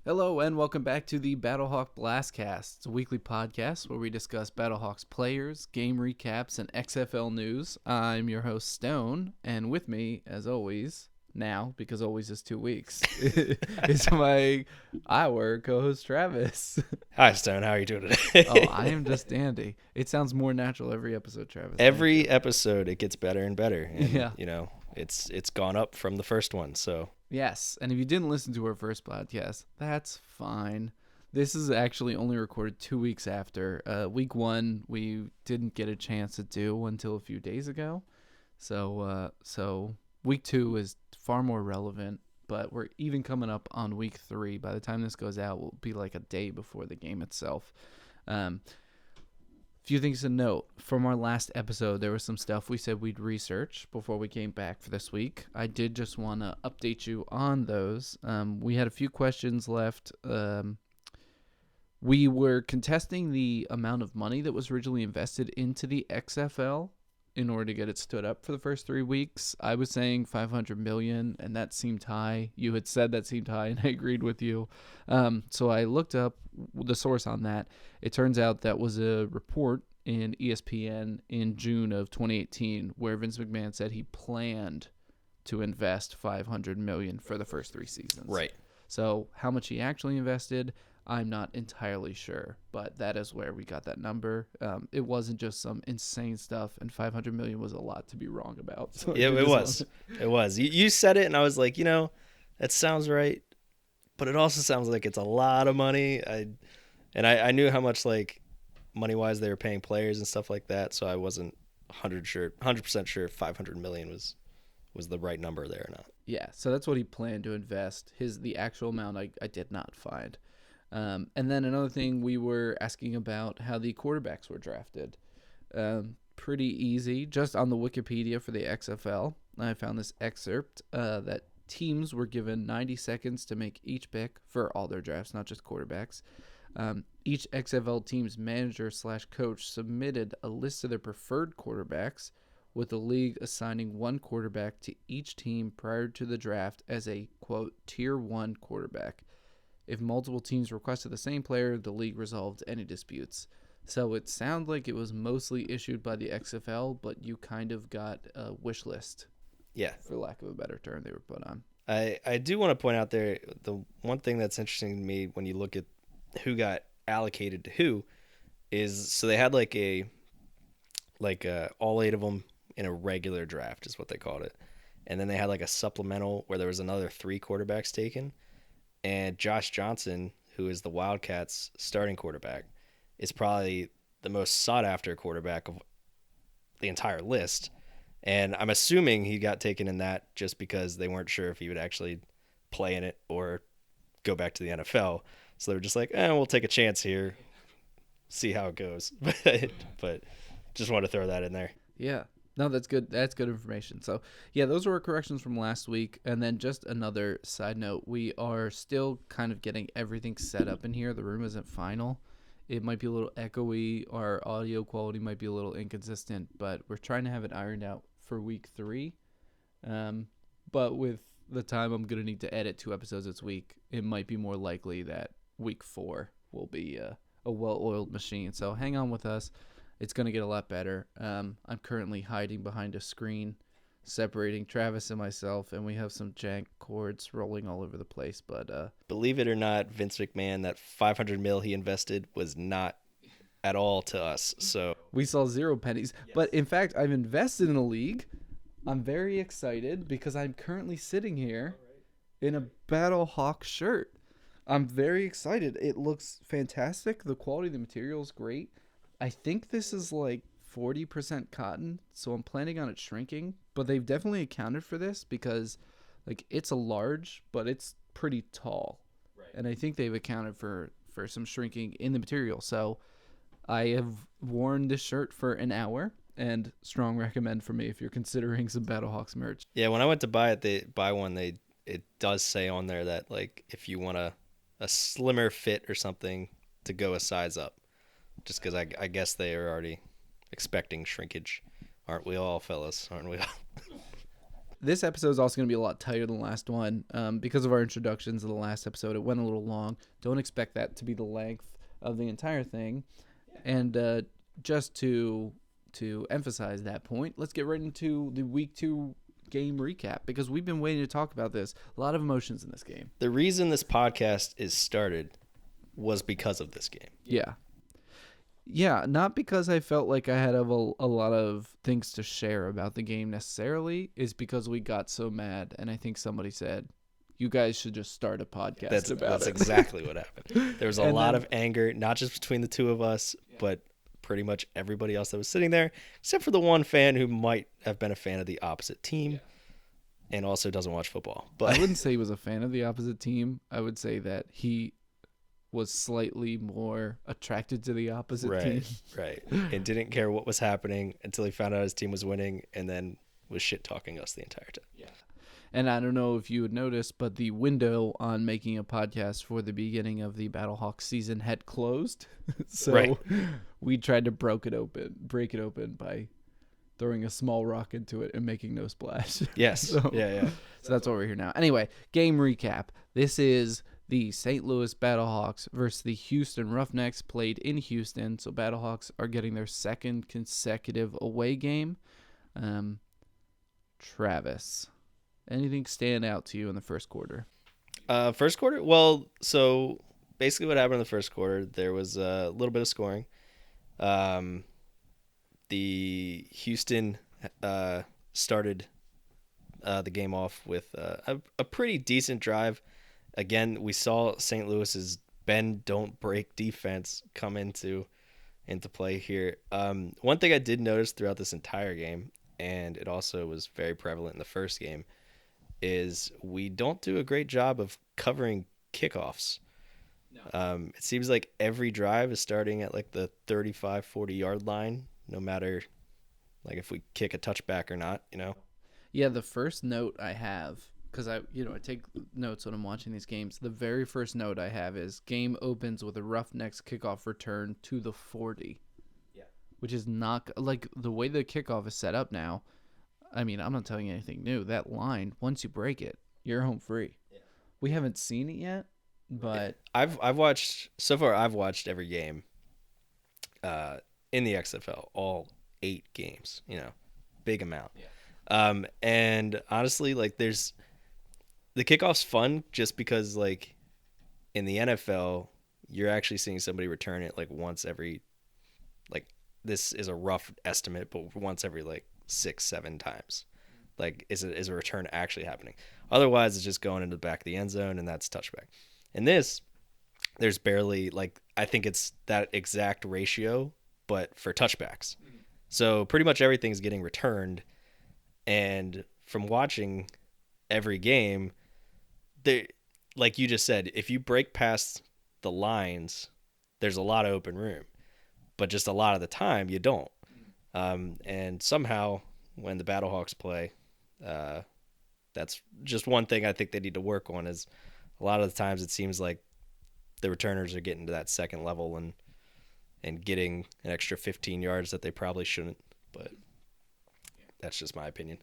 Hello and welcome back to the BattleHawk BlastCast. It's a weekly podcast where we discuss BattleHawks players, game recaps, and XFL news. I'm your host, Stone, and with me, as always, now, because always is 2 weeks, is our co-host, Travis. Hi, Stone. How are you doing today? Oh, I am just dandy. It sounds more natural every episode, Travis. Every episode, it gets better and better. And, Yeah. It's gone up from the first one, so... Yes, and if you didn't listen to our first podcast, that's fine. This is actually only recorded 2 weeks after. Week 1, we didn't get a chance to do until a few days ago. So week 2 is far more relevant, but we're even coming up on week 3. By the time this goes out, will be like a day before the game itself. Few things to note. From our last episode, there was some stuff we said we'd research before we came back for this week. I did just want to update you on those. We had a few questions left. We were contesting the amount of money that was originally invested into the XFL in order to get it stood up for the first 3 weeks. I was saying $500 million, and that seemed high. You had said that seemed high, and I agreed with you. So I looked up the source on that. It turns out that was a report in ESPN in June of 2018 where Vince McMahon said he planned to invest $500 million for the first 3 seasons. Right. So how much he actually invested, I'm not entirely sure, but that is where we got that number. It wasn't just some insane stuff, and $500 million was a lot to be wrong about. So yeah, it was. It was. You said it, and I was like, that sounds right, but it also sounds like it's a lot of money. I knew how much, like, money-wise they were paying players and stuff like that, so I wasn't 100% sure if $500 million was the right number there or not. Yeah, so that's what he planned to invest. The actual amount I did not find. And then another thing, we were asking about how the quarterbacks were drafted. Pretty easy. Just on the Wikipedia for the XFL, I found this excerpt that teams were given 90 seconds to make each pick for all their drafts, not just quarterbacks. Each XFL team's manager/coach submitted a list of their preferred quarterbacks, with the league assigning one quarterback to each team prior to the draft as a, quote, tier 1 quarterback. If multiple teams requested the same player, the league resolved any disputes. So it sounded like it was mostly issued by the XFL, but you kind of got a wish list. Yeah. For lack of a better term they were put on. I do want to point out there, the one thing that's interesting to me when you look at who got allocated to who is, so they had like all 8 of them in a regular draft is what they called it. And then they had like a supplemental where there was another 3 quarterbacks taken. And Josh Johnson, who is the Wildcats' starting quarterback, is probably the most sought-after quarterback of the entire list. And I'm assuming he got taken in that just because they weren't sure if he would actually play in it or go back to the NFL. So they were just like, we'll take a chance here, see how it goes. But just want to throw that in there. Yeah. No, that's good. That's good information. So, yeah, those were corrections from last week. And then just another side note, we are still kind of getting everything set up in here. The room isn't final. It might be a little echoey. Our audio quality might be a little inconsistent, but we're trying to have it ironed out for week 3. But with the time I'm going to need to edit 2 episodes this week, it might be more likely that week 4 will be a well-oiled machine. So hang on with us. It's going to get a lot better. I'm currently hiding behind a screen, separating Travis and myself, and we have some jank cords rolling all over the place. But believe it or not, Vince McMahon, that $500 million he invested was not at all to us. So we saw 0 pennies. Yes. But in fact, I've invested in a league. I'm very excited because I'm currently sitting here in a BattleHawk shirt. I'm very excited. It looks fantastic. The quality of the material is great. I think this is like 40% cotton, so I'm planning on it shrinking. But they've definitely accounted for this because, like, it's a large, but it's pretty tall. Right. And I think they've accounted for some shrinking in the material. So I have worn this shirt for an hour, and strong recommend for me if you're considering some BattleHawks merch. Yeah, when I went to buy it, it does say on there that, like, if you want a slimmer fit or something, to go a size up. Just because I guess they are already expecting shrinkage. Aren't we all, fellas? Aren't we all? This episode is also going to be a lot tighter than the last one because of our introductions of the last episode. It went a little long. Don't expect that to be the length of the entire thing. And just to emphasize that point, let's get right into the Week 2 game recap because we've been waiting to talk about this. A lot of emotions in this game. The reason this podcast is started was because of this game. Yeah, not because I felt like I had a lot of things to share about the game necessarily. Is because we got so mad, and I think somebody said, you guys should just start a podcast about it. That's exactly what happened. There was a lot of anger, not just between the two of us, but pretty much everybody else that was sitting there, except for the one fan who might have been a fan of the opposite team and also doesn't watch football. But I wouldn't say he was a fan of the opposite team. I would say that he was slightly more attracted to the opposite team. Right. And didn't care what was happening until he found out his team was winning and then was shit-talking us the entire time. Yeah. And I don't know if you would notice, but the window on making a podcast for the beginning of the BattleHawks season had closed. So we tried to break it open by throwing a small rock into it and making no splash. Yes. So that's why we're here now. Anyway, game recap. This is the St. Louis BattleHawks versus the Houston Roughnecks, played in Houston. So BattleHawks are getting their second consecutive away game. Travis, anything stand out to you in the first quarter? First quarter? Well, so basically what happened in the first quarter, there was a little bit of scoring. The Houston started the game off with a pretty decent drive. Again, we saw St. Louis's bend, don't break defense come into play here. One thing I did notice throughout this entire game, and it also was very prevalent in the first game, is we don't do a great job of covering kickoffs. No. It seems like every drive is starting at like the 35, 40-yard line, no matter like if we kick a touchback or not, you know? Yeah, the first note I have, because I take notes when I'm watching these games. The very first note I have is game opens with a Roughnecks kickoff return to the 40. Yeah. Which is not like the way the kickoff is set up now. I mean, I'm not telling you anything new. That line, once you break it, you're home free. Yeah. We haven't seen it yet, but I've watched so far. I've watched every game in the XFL, all 8 games. You know, big amount. Yeah. And honestly, like the kickoff's fun just because, like, in the NFL, you're actually seeing somebody return it like once every, like, this is a rough estimate, but once every like 6-7 times. Like, is a return actually happening? Otherwise, it's just going into the back of the end zone, and that's touchback. In this, there's barely, like, I think it's that exact ratio, but for touchbacks. So pretty much everything's getting returned, and from watching every game, like you just said, if you break past the lines, there's a lot of open room, but just a lot of the time you don't. And somehow when the BattleHawks play, that's just one thing I think they need to work on, is a lot of the times it seems like the returners are getting to that second level and getting an extra 15 yards that they probably shouldn't, but that's just my opinion.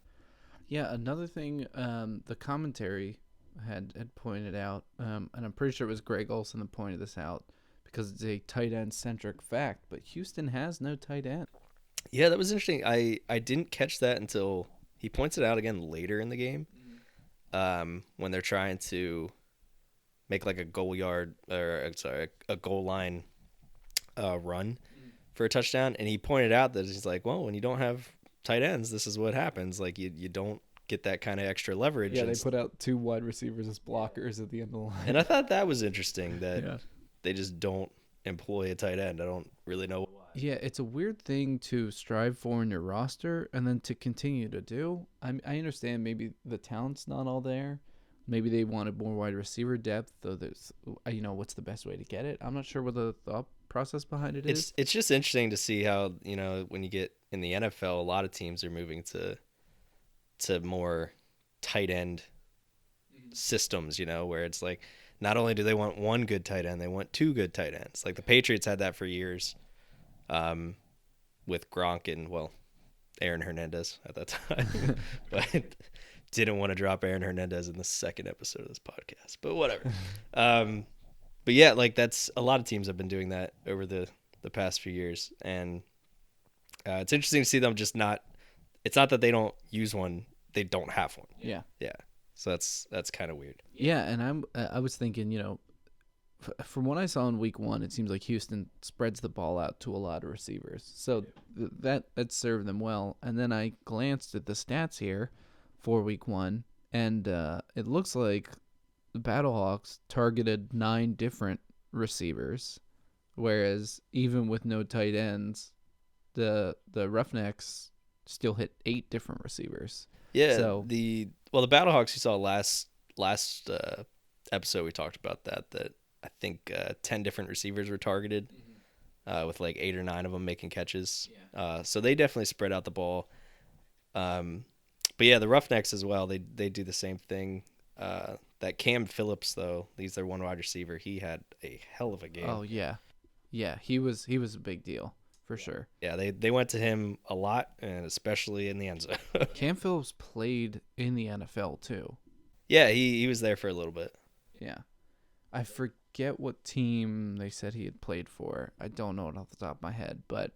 Yeah, another thing, the commentary had pointed out, and I'm pretty sure it was Greg Olson that pointed this out because it's a tight end centric fact, but Houston has no tight end. Yeah, that was interesting. I didn't catch that until he points it out again later in the game, when they're trying to make like a goal line run for a touchdown, and he pointed out that he's like, well, when you don't have tight ends, this is what happens. Like you don't get that kind of extra leverage. Yeah, they put out 2 wide receivers as blockers at the end of the line. And I thought that was interesting that they just don't employ a tight end. I don't really know why. Yeah, it's a weird thing to strive for in your roster and then to continue to do. I understand maybe the talent's not all there. Maybe they wanted more wide receiver depth, though there's, what's the best way to get it? I'm not sure what the thought process behind it is. It's just interesting to see how, when you get in the NFL, a lot of teams are moving to more tight end systems, where it's like not only do they want one good tight end, they want 2 good tight ends. Like the Patriots had that for years, with Gronk and Aaron Hernandez at that time, but didn't want to drop Aaron Hernandez in the second episode of this podcast, but whatever. But yeah, like that's a lot of teams have been doing that over the past few years, and it's interesting to see them just not. It's not that they don't use one; they don't have one. Yeah. So that's kind of weird. Yeah, and I was thinking, from what I saw in week 1, it seems like Houston spreads the ball out to a lot of receivers, so that served them well. And then I glanced at the stats here for week 1, and it looks like the BattleHawks targeted 9 different receivers, whereas even with no tight ends, the Roughnecks still hit 8 different receivers. Yeah. So the BattleHawks you saw last episode, we talked about that I think 10 different receivers were targeted, with like 8 or 9 of them making catches. Yeah. So they definitely spread out the ball. But yeah, the Roughnecks as well. They do the same thing. That Cam Phillips though, he's their one wide receiver. He had a hell of a game. Oh yeah, he was a big deal for sure. Yeah, they went to him a lot, and especially in the end zone. Cam Phillips played in the NFL too. Yeah, he was there for a little bit. Yeah, I forget what team they said he had played for. I don't know it off the top of my head, but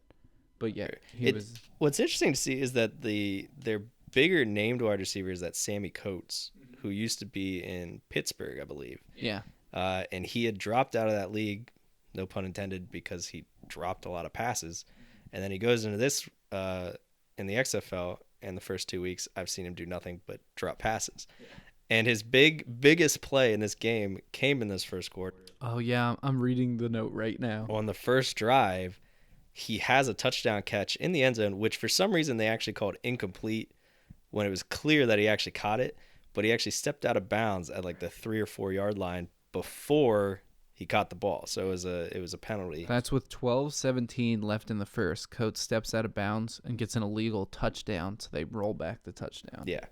yeah, he was. What's interesting to see is that their bigger named wide receiver is that Sammy Coates, who used to be in Pittsburgh, I believe. Yeah. And he had dropped out of that league, no pun intended, because he dropped a lot of passes. And then he goes into this in the XFL, and the first 2 weeks, I've seen him do nothing but drop passes. Yeah. And his biggest play in this game came in this first quarter. Oh, yeah. I'm reading the note right now. On the first drive, he has a touchdown catch in the end zone, which for some reason they actually called incomplete when it was clear that he actually caught it. But he actually stepped out of bounds at like the 3 or 4 yard line before he caught the ball. So it was a penalty. That's with 12:17 left in the first. Coates steps out of bounds and gets an illegal touchdown, so they roll back the touchdown. Yeah.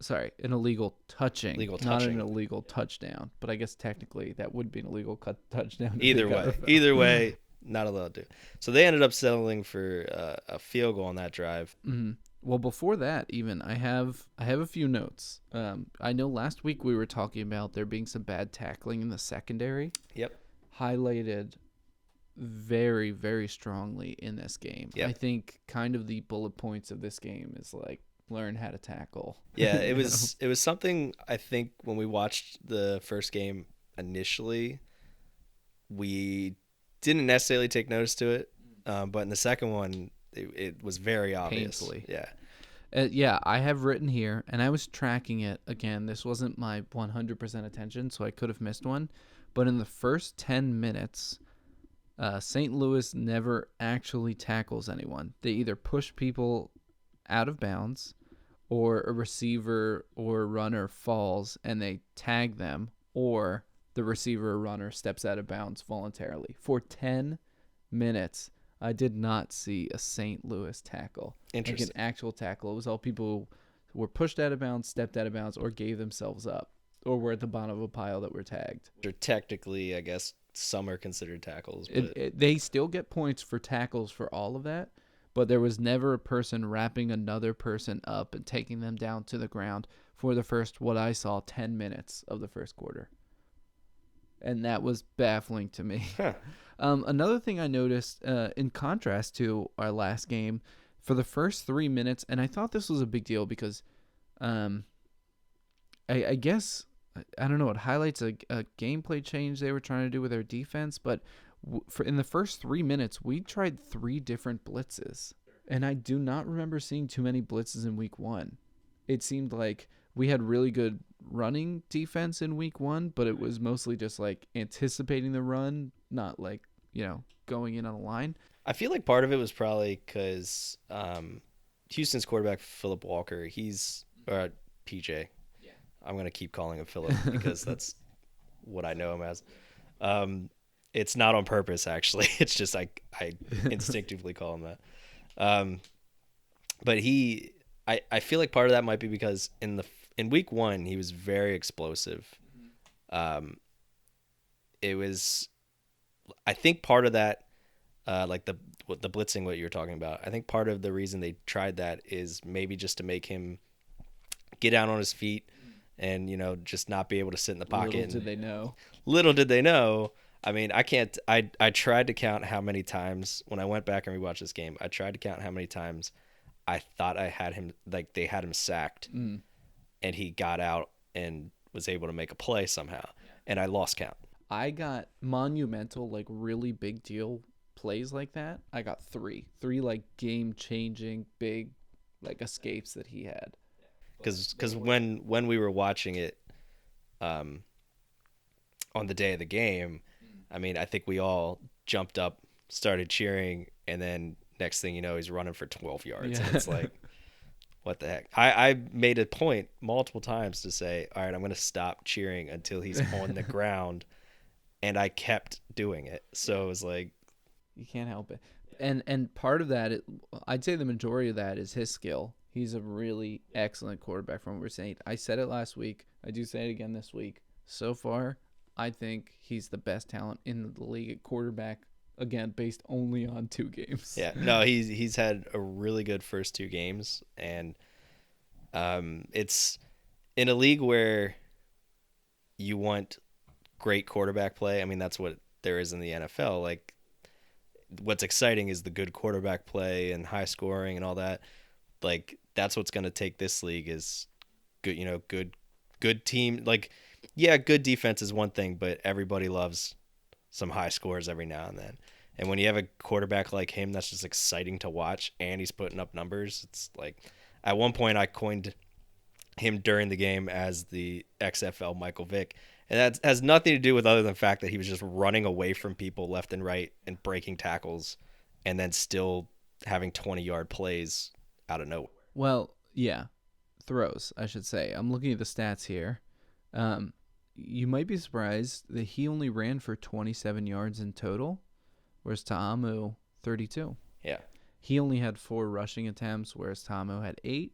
Sorry, an illegal touching. Not an illegal yeah. touchdown. But I guess technically that would be an illegal touchdown. Either way, not allowed to. So they ended up settling for a field goal on that drive. Mm-hmm. Well, before that, even I have a few notes. I know last week we were talking about there being some bad tackling in the secondary. Yep. Highlighted very, very strongly in this game. Yep. I think kind of the bullet points of this game is like learn how to tackle. Yeah, it was something I think when we watched the first game initially, we didn't necessarily take notice to it, but in the second one, it was very obvious. Painfully. Yeah. Yeah, I have written here, and I was tracking it. Again, this wasn't my 100% attention, so I could have missed one. But in the first 10 minutes, St. Louis never actually tackles anyone. They either push people out of bounds, or a receiver or runner falls and they tag them, or the receiver or runner steps out of bounds voluntarily. For 10 minutes, I did not see a St. Louis tackle. Interesting. Like an actual tackle. It was all people who were pushed out of bounds, stepped out of bounds, or gave themselves up, or were at the bottom of a pile that were tagged. Or technically, I guess some are considered tackles. But They still get points for tackles for all of that, but there was never a person wrapping another person up and taking them down to the ground for the first, what I saw, 10 minutes of the first quarter. And that was baffling to me. Huh. Another thing I noticed, in contrast to our last game, for the first 3 minutes, and I thought this was a big deal because I guess, I don't know, it highlights a gameplay change they were trying to do with their defense, but in the first 3 minutes, we tried 3 different blitzes, and I do not remember seeing too many blitzes in week 1. It seemed like we had really good running defense in week 1, but it was mostly just like anticipating the run, not like, going in on a line. I feel like part of it was probably because Houston's quarterback, Philip Walker, or PJ. Yeah. I'm going to keep calling him Philip because that's what I know him as. It's not on purpose, actually. It's just I instinctively call him that. But I feel like part of that might be because in week 1 he was very explosive. It was, I think part of that, like the blitzing, what you were talking about. I think part of the reason they tried that is maybe just to make him get down on his feet and, just not be able to sit in the pocket. Little did they know. Little did they know. I mean, I tried to count how many times when I went back and rewatched this game, I tried to count how many times I thought I had him, like they had him sacked and he got out and was able to make a play somehow. And I lost count. I got monumental, like really big deal plays like that. I got three like game changing big like escapes that he had. Because when we were watching it on the day of the game, I mean, I think we all jumped up, started cheering, and then next thing you know, he's running for 12 yards. And it's like, what the heck? I made a point multiple times to say, all right, I'm going to stop cheering until he's on the ground. And I kept doing it. So it was like, you can't help it. And part of that, I'd say the majority of that is his skill. He's a really excellent quarterback from what we're saying. I said it last week. I do say it again this week. So far, I think he's the best talent in the league at quarterback, again, based only on 2 games. Yeah, no, he's had a really good first 2 games. And it's in a league where you want great quarterback play. I mean, that's what there is in the NFL. Like, what's exciting is the good quarterback play and high scoring and all that. Like, that's what's going to take this league is good, good team. Like, yeah, good defense is one thing, but everybody loves some high scores every now and then. And when you have a quarterback like him, that's just exciting to watch, and he's putting up numbers. It's like, at one point I coined him during the game as the XFL Michael Vick. And that has nothing to do with other than the fact that he was just running away from people left and right and breaking tackles and then still having 20-yard plays out of nowhere. Well, yeah. Throws, I should say. I'm looking at the stats here. You might be surprised that he only ran for 27 yards in total, whereas Ta'amu, 32. Yeah. He only had 4 rushing attempts, whereas Ta'amu had 8.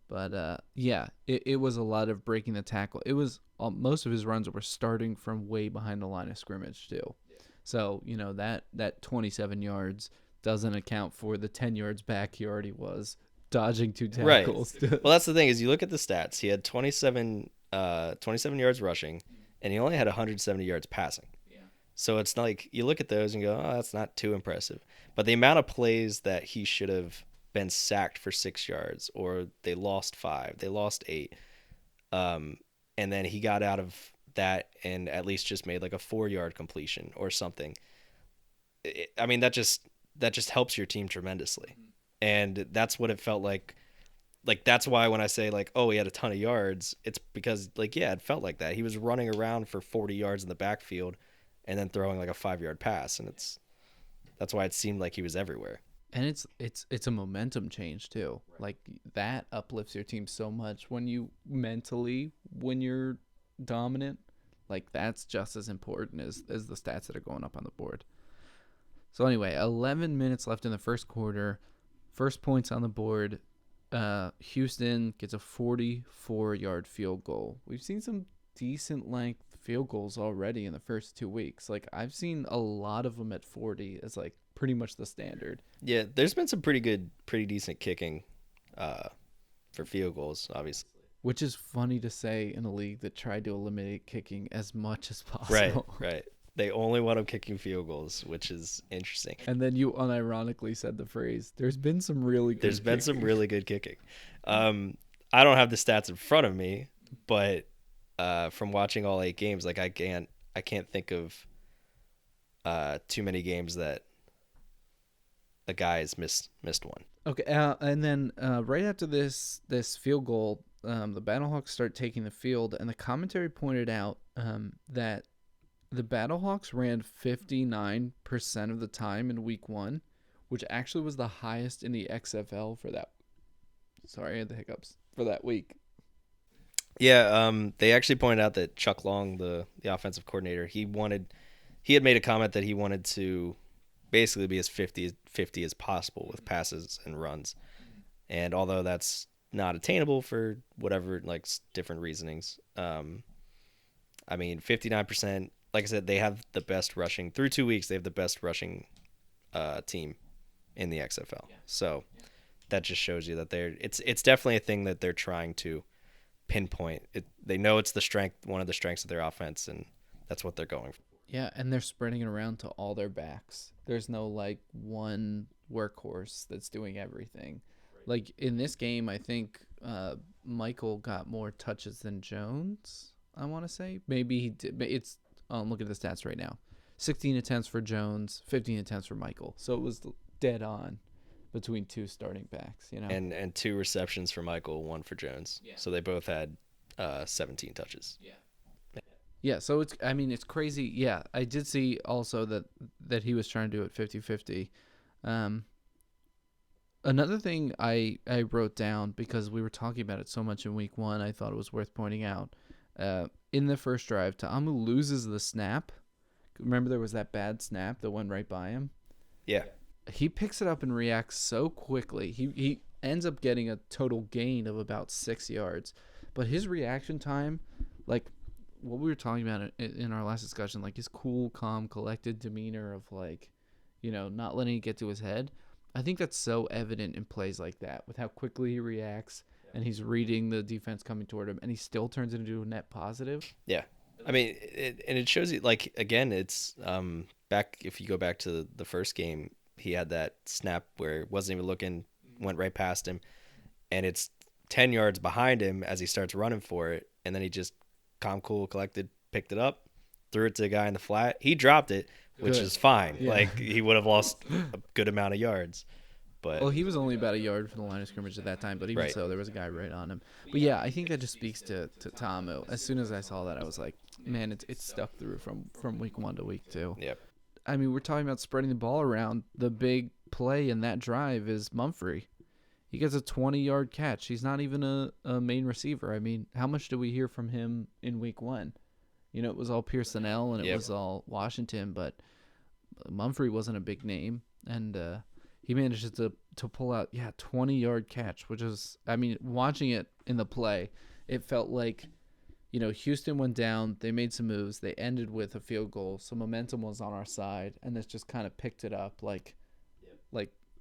But, yeah, it was a lot of breaking the tackle. It was most of his runs were starting from way behind the line of scrimmage, too. So, that 27 yards doesn't account for the 10 yards back he already was, dodging 2 tackles. Right. Well, that's the thing is you look at the stats. He had 27 yards rushing, and he only had 170 yards passing. Yeah. So it's like you look at those and go, oh, that's not too impressive. But the amount of plays that he should have been sacked for 6 yards, or they lost 5, they lost 8, and then he got out of that and at least just made like a 4-yard completion or something. I mean, that just helps your team tremendously. And that's what it felt like. Like, that's why when I say, like, oh, he had a ton of yards, it's because, like, yeah, it felt like that. He was running around for 40 yards in the backfield and then throwing, like, a 5-yard pass. And that's why it seemed like he was everywhere. And it's a momentum change, too. Like, that uplifts your team so much when you're dominant. Like, that's just as important as the stats that are going up on the board. So, anyway, 11 minutes left in the first quarter. First points on the board. Houston gets a 44-yard field goal. We've seen some decent length field goals already in the first 2 weeks. Like, I've seen a lot of them at 40 as like pretty much the standard. Yeah, there's been some pretty decent kicking for field goals, obviously. Which is funny to say in a league that tried to eliminate kicking as much as possible. Right. They only want him kicking field goals, which is interesting. And then you unironically said the phrase, there's been some really good kicking. Some really good kicking. I don't have the stats in front of me, but from watching all 8 games, like I can't think of too many games that the guys missed one. Okay, and then right after this field goal, the BattleHawks start taking the field, and the commentary pointed out that the BattleHawks ran 59% of the time in week 1, which actually was the highest in the XFL for that. Sorry, I had the hiccups for that week. Yeah, they actually pointed out that Chuck Long, the offensive coordinator, he had made a comment that he wanted to basically be as 50-50 as possible with passes and runs. And although that's not attainable for whatever, like, different reasonings, I mean, 59%. Like I said, they have the best rushing. Through 2 weeks, they have the best rushing team in the XFL. Yeah. So that just shows you that it's definitely a thing that they're trying to pinpoint it. They know it's one of the strengths of their offense, and that's what they're going for. Yeah, and they're spreading it around to all their backs. There's no like one workhorse that's doing everything. Like in this game, I think Michael got more touches than Jones. I want to say maybe he did. It's look at the stats right now: 16 attempts for Jones, 15 attempts for Michael. So it was dead on between two starting backs. And 2 receptions for Michael, 1 for Jones. Yeah. So they both had 17 touches. Yeah. Yeah, so it's crazy. Yeah, I did see also that he was trying to do it 50-50. Another thing I wrote down, because we were talking about it so much in week 1, I thought it was worth pointing out. In the first drive, Ta'amu loses the snap. Remember there was that bad snap that went right by him? Yeah. He picks it up and reacts so quickly. He ends up getting a total gain of about 6 yards. But his reaction time, like what we were talking about in our last discussion, like his cool, calm, collected demeanor of like, not letting it get to his head. I think that's so evident in plays like that, with how quickly he reacts, and he's reading the defense coming toward him, and he still turns it into a net positive. Yeah. I mean, it shows you, like, again, it's back, if you go back to the first game, he had that snap where it wasn't even looking, went right past him, and it's 10 yards behind him as he starts running for it, and then he just calm, cool, collected, picked it up, threw it to the guy in the flat. He dropped it, which is fine. Yeah. Like, he would have lost a good amount of yards. But he was only about a yard from the line of scrimmage at that time, but even so, there was a guy right on him. But yeah, I think that just speaks to Ta'amu. As soon as I saw that, I was like, man, it's stuck through from week 1 to week 2. Yep. I mean, we're talking about spreading the ball around. The big play in that drive is Mumphrey. He gets a 20-yard catch. He's not even a main receiver. I mean, how much did we hear from him in week 1? It was all Pearsonell and it was all Washington, but Mumphrey wasn't a big name, and he managed to pull out 20-yard catch, which is, I mean, watching it in the play, it felt like, Houston went down, they made some moves, they ended with a field goal, so momentum was on our side, and this just kind of picked it up like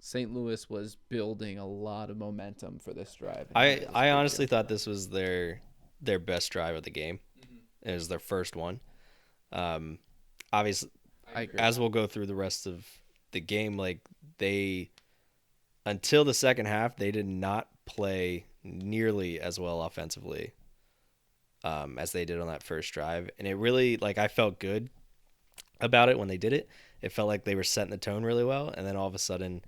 St. Louis was building a lot of momentum for this drive. I honestly thought this was their best drive of the game. Mm-hmm. It was their first one. Obviously, as we'll go through the rest of the game, like until the second half, they did not play nearly as well offensively as they did on that first drive. And it really, like, I felt good about it when they did it. It felt like they were setting the tone really well, and then all of a sudden,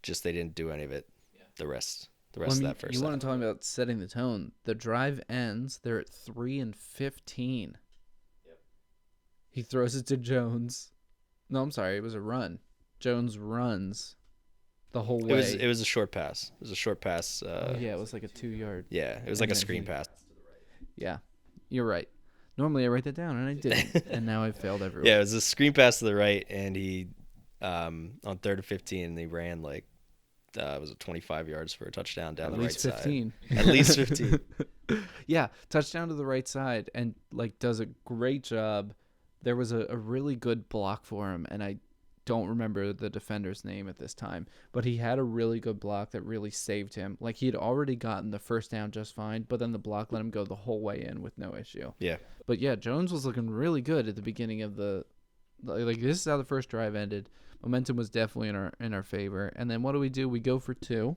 just they didn't do any of it. The rest of that first. You want to talk about setting the tone? The drive ends. They're at 3-15. Yep. He throws it to Jones. No, I'm sorry. It was a run. Jones runs the whole way. It was a short pass. It was a short pass. It was like a 2-yard. Yeah, it was like a screen pass. Yeah, you're right. Normally I write that down, and I didn't, and now I've failed everywhere. Yeah, it was a screen pass to the right, and he on 3rd and 15, they ran like was it 25 yards for a touchdown down the right side. At least 15. Yeah, touchdown to the right side, and like does a great job. There was a really good block for him, and I don't remember the defender's name at this time, but he had a really good block that really saved him. Like, he had already gotten the first down just fine, but then the block let him go the whole way in with no issue. Yeah. But yeah, Jones was looking really good at the beginning of this is how the first drive ended. Momentum was definitely in our favor. And then what do? We go for 2.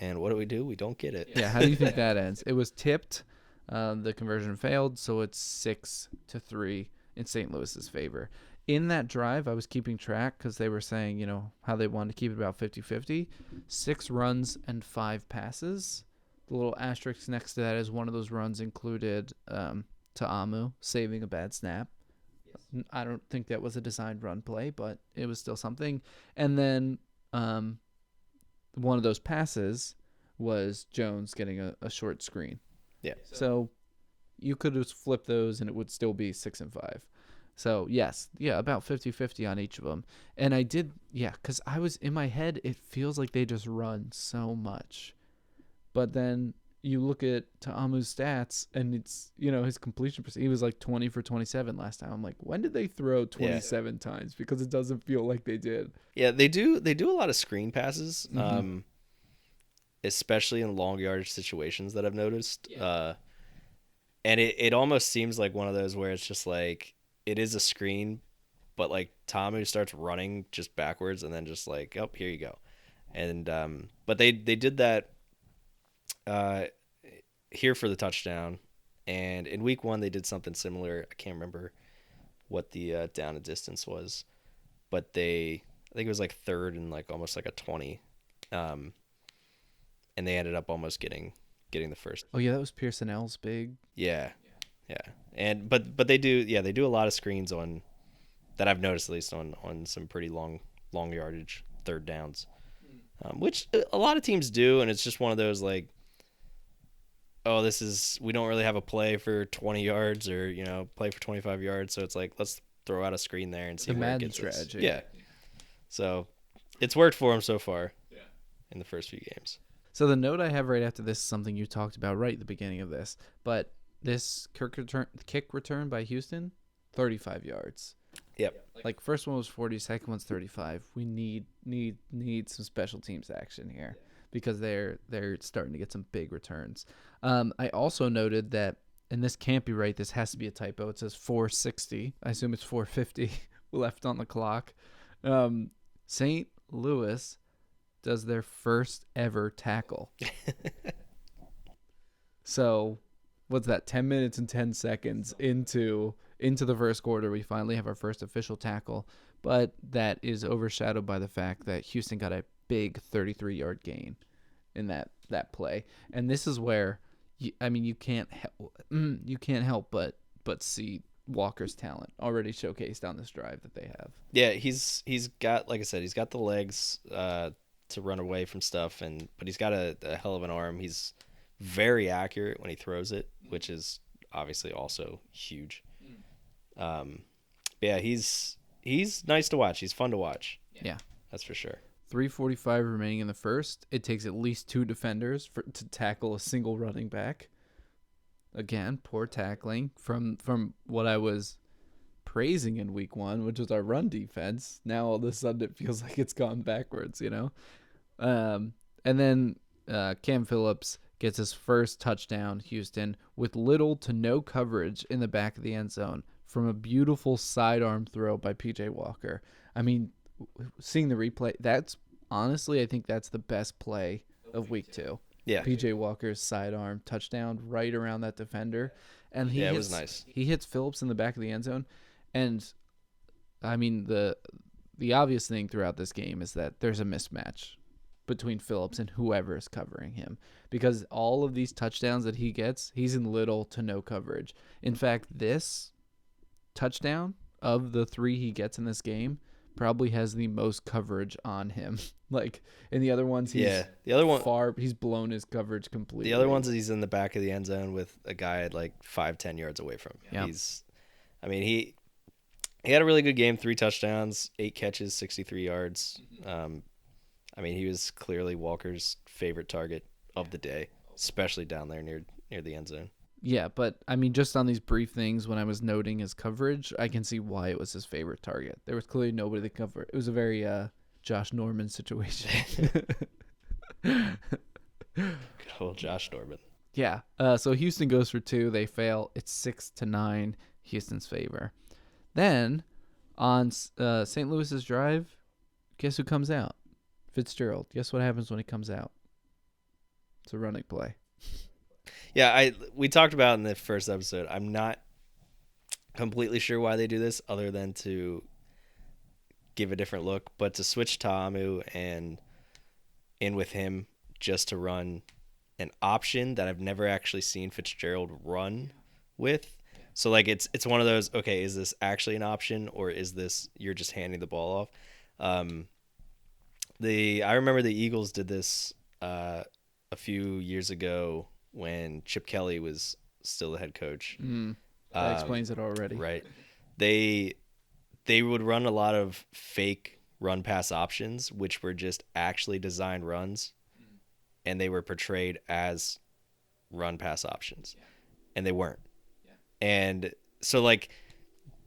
And what do? We don't get it. Yeah, how do you think that ends? It was tipped. The conversion failed, so it's 6-3 in St. Louis's favor. In that drive, I was keeping track because they were saying, how they wanted to keep it about 50-50. 6 runs and 5 passes. The little asterisk next to that is one of those runs included Ta'amu saving a bad snap. Yes. I don't think that was a designed run play, but it was still something. And then one of those passes was Jones getting a short screen. Yeah. So you could have flipped those and it would still be 6 and 5. So, yes, about 50-50 on each of them. And I did, because I was in my head, it feels like they just run so much. But then you look at Ta'amu's stats, and it's, his completion percentage. He was like 20 for 27 last time. I'm like, when did they throw 27 times? Because it doesn't feel like they did. Yeah, they do a lot of screen passes. Mm-hmm. especially in long yardage situations that I've noticed. Yeah. And it almost seems like one of those where it's just like it is a screen, but like Tamu starts running just backwards and then just like, oh, here you go. And but they did that uh, here for the touchdown, and in week 1 they did something similar. I can't remember what the down and distance was, but I think it was like third and like almost like a 20, and they ended up almost getting the first. Oh yeah, that was Pearson L's big. Yeah, and but they do they do a lot of screens on that I've noticed, at least on some pretty long yardage third downs, which a lot of teams do, and it's just one of those like, oh, we don't really have a play for 20 yards or play for 25 yards, so it's like let's throw out a screen there and see the where Madden it gets us. strategy. Yeah, so it's worked for them so far. Yeah, in the first few games. So the note I have right after this is something you talked about right at the beginning of this, but this kick return by Houston, 35 yards. Yep. Like first one was 40, second one's 35. We need some special teams action here because they're starting to get some big returns. I also noted that, and this can't be right, this has to be a typo. It says 460. I assume it's 450 left on the clock. St. Louis does their first ever tackle. So, what's that? 10 minutes and 10 seconds into the first quarter, we finally have our first official tackle, but that is overshadowed by the fact that Houston got a big 33-yard gain in that play. And this is where you can't help but see Walker's talent already showcased on this drive that they have. Yeah, he's got, like I said, he's got the legs to run away from stuff, but he's got a hell of an arm. He's very accurate when he throws it, which is obviously also huge. But yeah, he's nice to watch. He's fun to watch. Yeah, that's for sure. 3:45 remaining in the first. It takes at least 2 defenders to tackle a single running back. Again, poor tackling from what I was praising in week 1, which was our run defense. Now all of a sudden it feels like it's gone backwards, And then Cam Phillips gets his first touchdown, Houston, with little to no coverage in the back of the end zone from a beautiful sidearm throw by P.J. Walker. I mean, seeing the replay, I think that's the best play of week 2. Yeah. P.J. Walker's sidearm touchdown right around that defender. And it was nice. He hits Phillips in the back of the end zone. And, I mean, the obvious thing throughout this game is that there's a mismatch between Phillips and whoever is covering him. Because all of these touchdowns that he gets, he's in little to no coverage. In fact, this touchdown of the 3 he gets in this game probably has the most coverage on him. Like in the other ones, he's he's blown his coverage completely. The other ones, he's in the back of the end zone with a guy at like 5-10 yards away from him. Yeah. He had a really good game, 3 touchdowns, 8 catches, 63 yards. He was clearly Walker's favorite target of the day, especially down there near the end zone. Yeah, but just on these brief things, when I was noting his coverage, I can see why it was his favorite target. There was clearly nobody to cover. It was a very Josh Norman situation. Good old Josh Norman. Yeah. So Houston goes for 2. They fail. It's 6-9, Houston's favor. Then on St. Louis's drive, guess who comes out? Fitzgerald. Guess what happens when he comes out? It's a running play. Yeah, we talked about in the first episode. I'm not completely sure why they do this, other than to give a different look. But to switch Ta'amu and in with him just to run an option that I've never actually seen Fitzgerald run with. So like it's one of those. Okay, is this actually an option, or is this you're just handing the ball off? I remember the Eagles did this a few years ago when Chip Kelly was still the head coach. That explains it already. Right. They would run a lot of fake run pass options, which were just actually designed runs, and they were portrayed as run pass options, and they weren't. And so like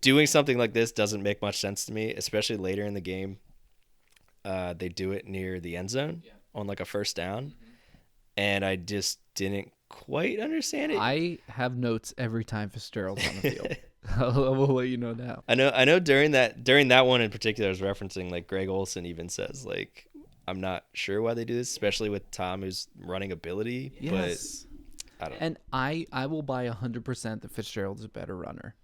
doing something like this doesn't make much sense to me, especially later in the game. They do it near the end zone on like a first down. and I just didn't quite understand it. I have notes every time Fitzgerald's on the field. I will let you know now. I know during that one in particular, I was referencing like Greg Olson even says like, I'm not sure why they do this, especially with Tom who's running ability. Yes. But I don't know. And I will buy 100% that Fitzgerald is a better runner.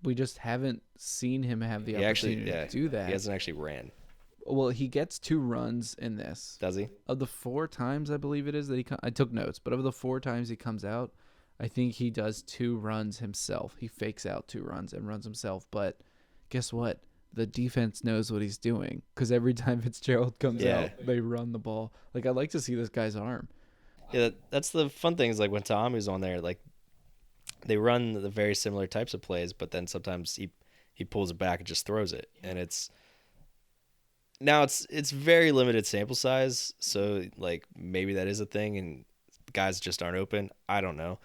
We just haven't seen him have the opportunity to do that. He hasn't actually ran. Well, he gets 2 runs in this. Does he? Of the 4 times I believe it is that I took notes, but of the 4 times he comes out, I think he does 2 runs himself. He fakes out 2 runs and runs himself. But guess what? The defense knows what he's doing because every time Fitzgerald comes out, they run the ball. Like, I'd like to see this guy's arm. Yeah, that's the fun thing is like when Tom is on there, like they run the very similar types of plays, but then sometimes he pulls it back and just throws it, and it's very limited sample size, so like maybe that is a thing, and guys just aren't open. I don't know,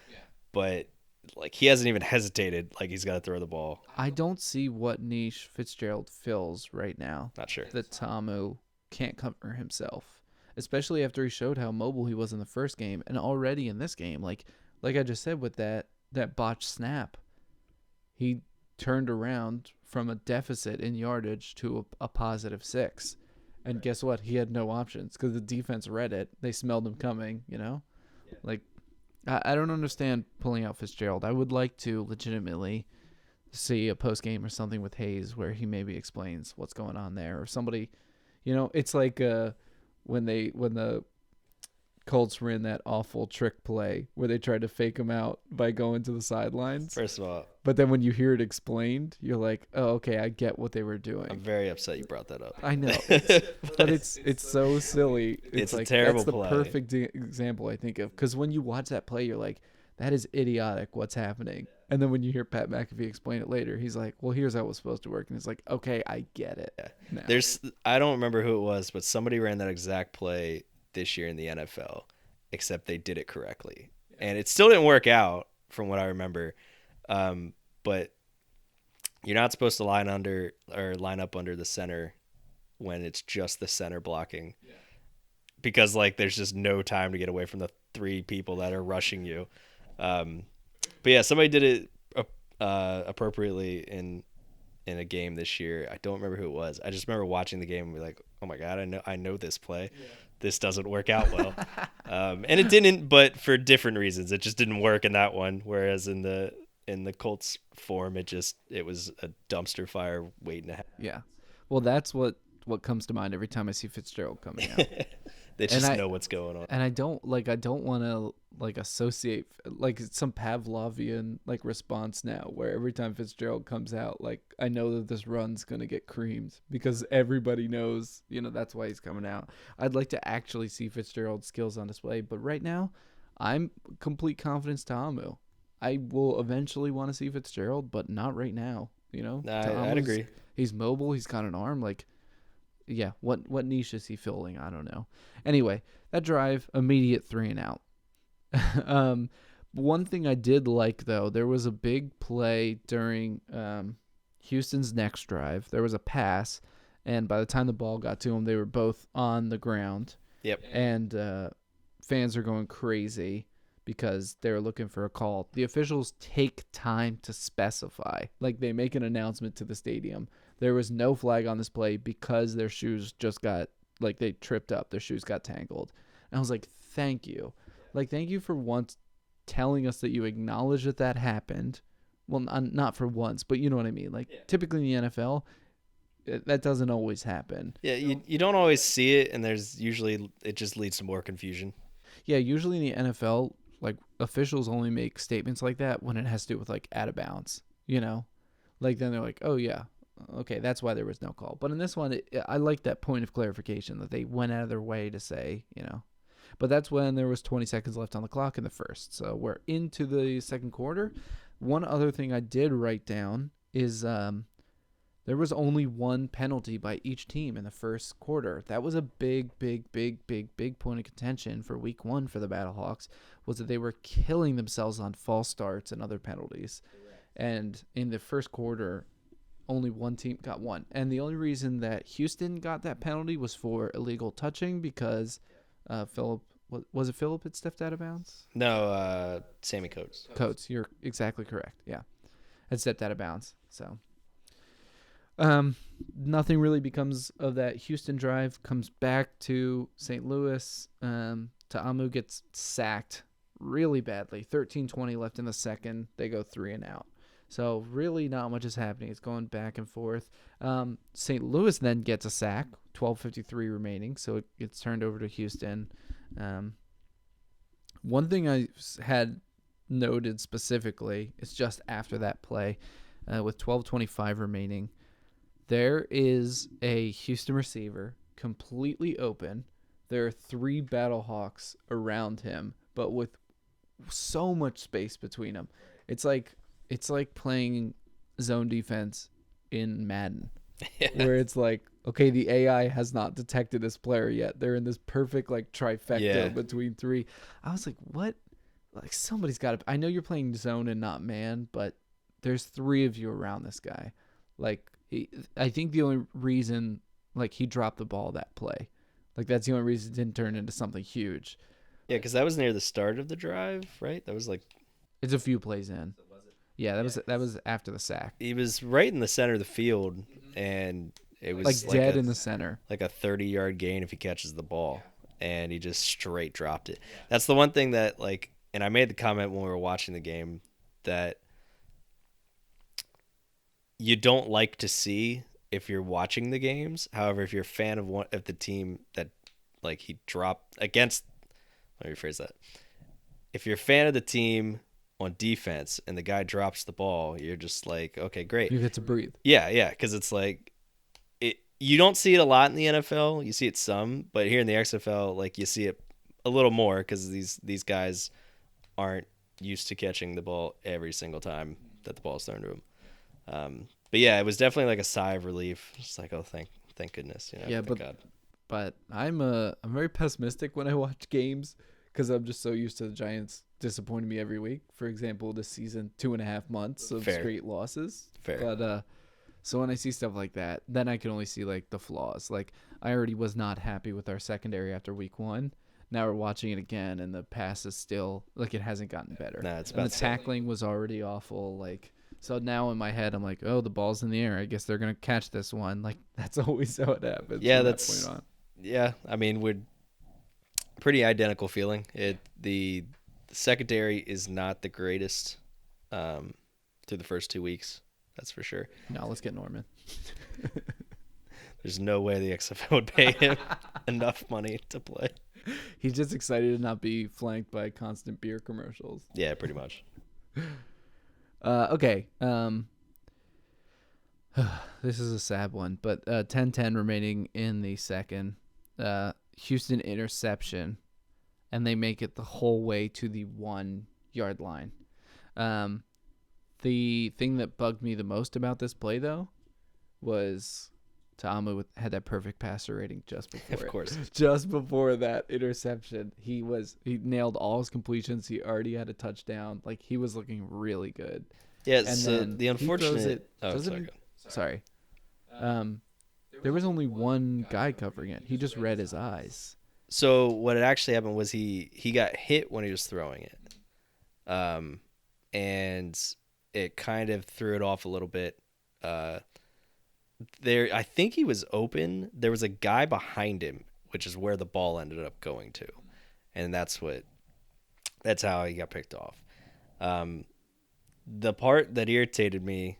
but like he hasn't even hesitated. Like he's got to throw the ball. I don't see what niche Fitzgerald fills right now. Not sure that Tamu can't cover himself, especially after he showed how mobile he was in the first game, and already in this game, like I just said with that botched snap, he turned around from a deficit in yardage to a positive 6. And guess what? He had no options because the defense read it. They smelled him coming, Like, I don't understand pulling out Fitzgerald. I would like to legitimately see a post game or something with Hayes where he maybe explains what's going on there, or somebody, it's like when the Colts ran that awful trick play where they tried to fake him out by going to the sidelines. First of all, but then when you hear it explained, you're like, oh, okay, I get what they were doing. I'm very upset you brought that up. I know, but it's so silly. It's like, a terrible that's the play. Perfect example I think of, because when you watch that play, you're like, that is idiotic. What's happening? And then when you hear Pat McAfee explain it later, he's like, well, here's how it was supposed to work, and it's like, okay, I get it. Yeah. I don't remember who it was, but somebody ran that exact play this year in the NFL, except they did it correctly, and it still didn't work out from what I remember. But you're not supposed to line up under the center when it's just the center blocking, because like there's just no time to get away from the 3 people that are rushing you. But yeah, somebody did it appropriately in a game this year. I don't remember who it was. I just remember watching the game and be like, oh my god, I know this play. Yeah. This doesn't work out well. And it didn't, but for different reasons. It just didn't work in that one. Whereas in the Colts form, it was a dumpster fire waiting to happen. Yeah. Well, that's what comes to mind every time I see Fitzgerald coming out. They just know what's going on. And I don't want to associate like some Pavlovian response now, where every time Fitzgerald comes out, like I know that this run's going to get creamed because everybody knows, that's why he's coming out. I'd like to actually see Fitzgerald's skills on display, but right now I'm complete confidence to Amu. I will eventually want to see Fitzgerald, but not right now, I'd agree. He's mobile, he's got an arm, yeah, what niche is he filling? I don't know. Anyway, that drive, immediate 3 and out. One thing I did like, though, there was a big play during Houston's next drive. There was a pass, and by the time the ball got to him, they were both on the ground. Yep. And fans are going crazy because they're looking for a call. The officials take time to specify. Like, they make an announcement to the stadium. There was no flag on this play because their shoes just got, they tripped up. Their shoes got tangled. And I was like, thank you. Thank you for once telling us that you acknowledge that happened. Well, not for once, but you know what I mean. Typically in the NFL, that doesn't always happen. Yeah, you don't always see it, and there's usually, it just leads to more confusion. Yeah, usually in the NFL, officials only make statements like that when it has to do with, out of bounds, then they're like, oh, yeah. Okay, that's why there was no call. But in this one, I like that point of clarification that they went out of their way to say, But that's when there was 20 seconds left on the clock in the first. So we're into the second quarter. One other thing I did write down is there was only 1 penalty by each team in the first quarter. That was a big point of contention for week 1 for the BattleHawks, was that they were killing themselves on false starts and other penalties. And in the first quarter, only 1 team got 1. And the only reason that Houston got that penalty was for illegal touching because Philip Was it Phillip that stepped out of bounds? No, Sammy Coates. Coates, you're exactly correct. Yeah, had stepped out of bounds. So, nothing really becomes of that Houston drive. Comes back to St. Louis. Ta'amu gets sacked really badly. 13:20 left in the second. They go 3 and out. So really not much is happening. It's going back and forth. St. Louis then gets a sack. 12:53 remaining. So it gets turned over to Houston. One thing I had noted specifically is just after that play, with 12:25 remaining, there is a Houston receiver completely open. There are 3 BattleHawks around him, but with so much space between them. It's like playing zone defense in Madden, where it's like, okay, the AI has not detected this player yet. They're in this perfect like trifecta between 3. I was like, what? Like somebody's got to. I know you're playing zone and not man, but there's 3 of you around this guy. Like, I think the only reason like he dropped the ball that play, like that's the only reason it didn't turn into something huge. Yeah, because that was near the start of the drive, right? That was like, it's a few plays in. Yeah, that was after the sack. He was right in the center of the field, and it was like dead in the center, like a 30-yard gain if he catches the ball, and he just straight dropped it. That's the one thing that like, and I made the comment when we were watching the game that you don't like to see if you're watching the games. However, if you're a fan of the team that like he dropped against, let me rephrase that. If you're a fan of the team on defense and the guy drops the ball, you're just like, okay, great. You get to breathe. Yeah, because it's like you don't see it a lot in the NFL. You see it some, but here in the XFL, like you see it a little more because these guys aren't used to catching the ball every single time that the ball's thrown to them. But yeah, it was definitely like a sigh of relief. Just like, oh, thank goodness. You know, yeah, thank God. But I'm very pessimistic when I watch games because I'm just so used to the Giants disappointing me every week. For example, this season, 2.5 months of straight losses. Fair. But so when I see stuff like that, then I can only see like the flaws. Like I already was not happy with our secondary after week 1. Now we're watching it again, and the pass is still like it hasn't gotten better. Nah, it's and the tackling was already awful. Like so now in my head, I'm like, oh, the ball's in the air. I guess they're gonna catch this one. Like that's always how it happens. Yeah, from that's that point on. Yeah. I mean, we're pretty identical feeling. The secondary is not the greatest through the first 2 weeks. That's for sure. No, let's get Norman. There's no way the XFL would pay him enough money to play. He's just excited to not be flanked by constant beer commercials. Yeah, pretty much. Okay. This is a sad one, but 10-10 remaining in the second. Houston interception, and they make it the whole way to the 1-yard line. The thing that bugged me the most about this play, though, was Ta'amu had that perfect passer rating just before Of course. Just before that interception. He nailed all his completions. He already had a touchdown. Like, he was looking really good. Yeah, and so then the unfortunate... Sorry. There was only one guy covering it. He just read his eyes. So what had actually happened was he got hit when he was throwing it. And it kind of threw it off a little bit. I think he was open. There was a guy behind him, which is where the ball ended up going to. And that's how he got picked off. The part that irritated me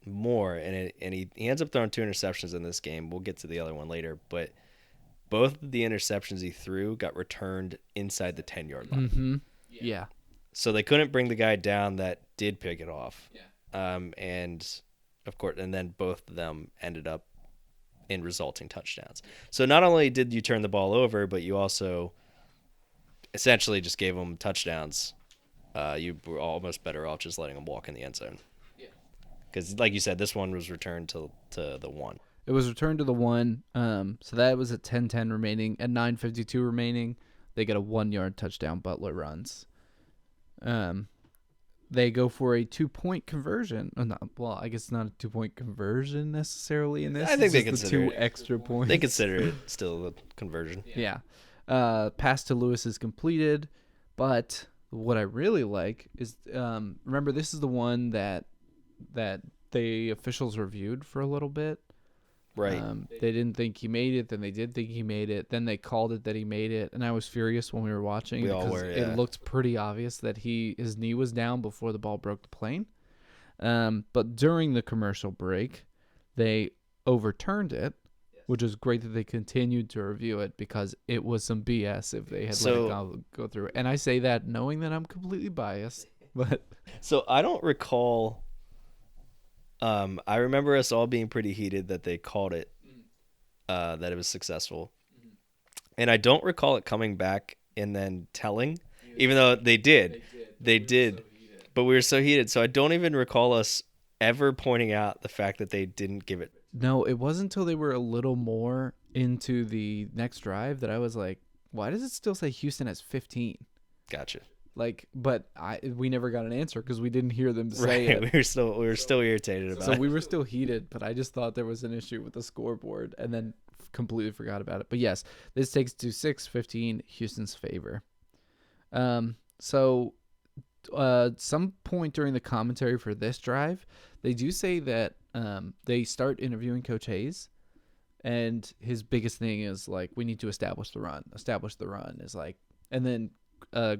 more, and he ends up throwing 2 interceptions in this game. We'll get to the other one later, but both of the interceptions he threw got returned inside the 10-yard line. Mm-hmm. Yeah. So they couldn't bring the guy down that did pick it off. Yeah. And of course, and then both of them ended up in resulting touchdowns. So not only did you turn the ball over, but you also essentially just gave them touchdowns. You were almost better off just letting them walk in the end zone. Yeah. Because, like you said, this one was returned to the 1. It was returned to the 1. So that was at 10-10 remaining. At 9:52 remaining, they get a 1-yard touchdown. Butler runs. They go for a 2-point conversion. Well, I guess it's not a 2-point conversion necessarily in this. I think they consider 2 extra points. They consider it still a conversion. Yeah. Pass to Lewis is completed, but what I really like is remember this is the one that the officials reviewed for a little bit. Right. They didn't think he made it, then they did think he made it, then they called it that he made it, and I was furious when we were watching We all because were, yeah. it looked pretty obvious that his knee was down before the ball broke the plane. But during the commercial break, they overturned it, which is great that they continued to review it because it was some BS if they had let it go through. And I say that knowing that I'm completely biased, but So I don't recall. I remember us all being pretty heated that they called it, that it was successful, and I don't recall it coming back and then telling, even though they did. But we were so heated, so I don't even recall us ever pointing out the fact that they didn't give it. no, it wasn't until they were a little more into the next drive that I was like, why does it still say Houston has 15? Gotcha. But we never got an answer because we didn't hear them say it. We were still irritated about it. So we were still heated, but I just thought there was an issue with the scoreboard and then completely forgot about it. But yes, this takes to 6-15 Houston's favor. So some point during the commentary for this drive, they do say that they start interviewing Coach Hayes, and his biggest thing is like, we need to establish the run. Establish the run is like, and then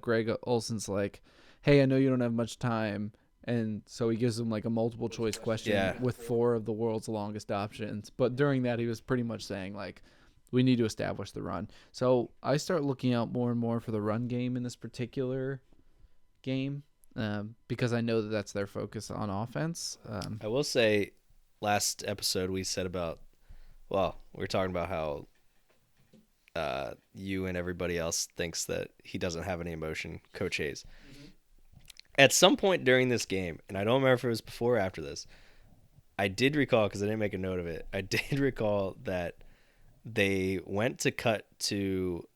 Greg Olson's like, hey, I know you don't have much time. And so he gives him like a multiple choice question with 4 of the world's longest options. But during that, he was pretty much saying like, we need to establish the run. So I start looking out more and more for the run game in this particular game because I know that that's their focus on offense. I will say, last episode we said about, well, we were talking about how you and everybody else thinks that he doesn't have any emotion, Coach Hayes. Mm-hmm. At some point during this game, and I don't remember if it was before or after this, I did recall, because I didn't make a note of it, I did recall that they went to cut to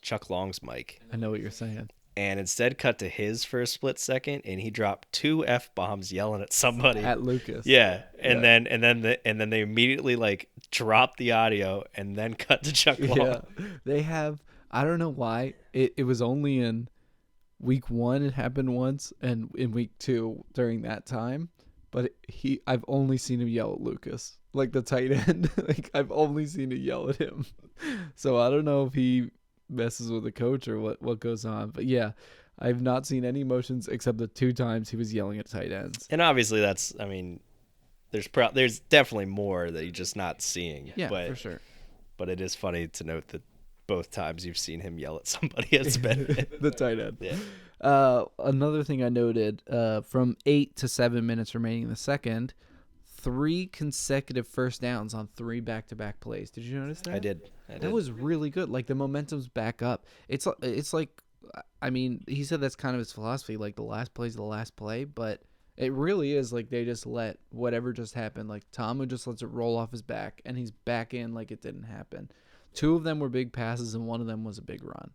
Chuck Long's mic. I know what you're saying. And instead cut to his for a split second, and he dropped 2 F-bombs yelling at somebody. At Lucas. Yeah. And then they immediately like dropped the audio and then cut to Chuck Long. Yeah. They have, I don't know why. It was only in week 1 it happened once, and in week 2 during that time. But I've only seen him yell at Lucas. Like the tight end. Like I've only seen him yell at him. So I don't know if he messes with the coach or what goes on. But yeah, I've not seen any emotions except the 2 times he was yelling at tight ends. And obviously that's, I mean, there's definitely more that you're just not seeing. Yeah, for sure. But it is funny to note that both times you've seen him yell at somebody, it's been the tight end. Yeah. Another thing I noted, from 8 to 7 minutes remaining in the second, 3 consecutive first downs on 3 back-to-back plays. Did you notice that? I did. That was really good. Like the momentum's back up. It's like, I mean, he said that's kind of his philosophy. Like the last play's the last play, but it really is like they just let whatever just happened. Like Tomu just lets it roll off his back, and he's back in like it didn't happen. 2 of them were big passes, and 1 of them was a big run.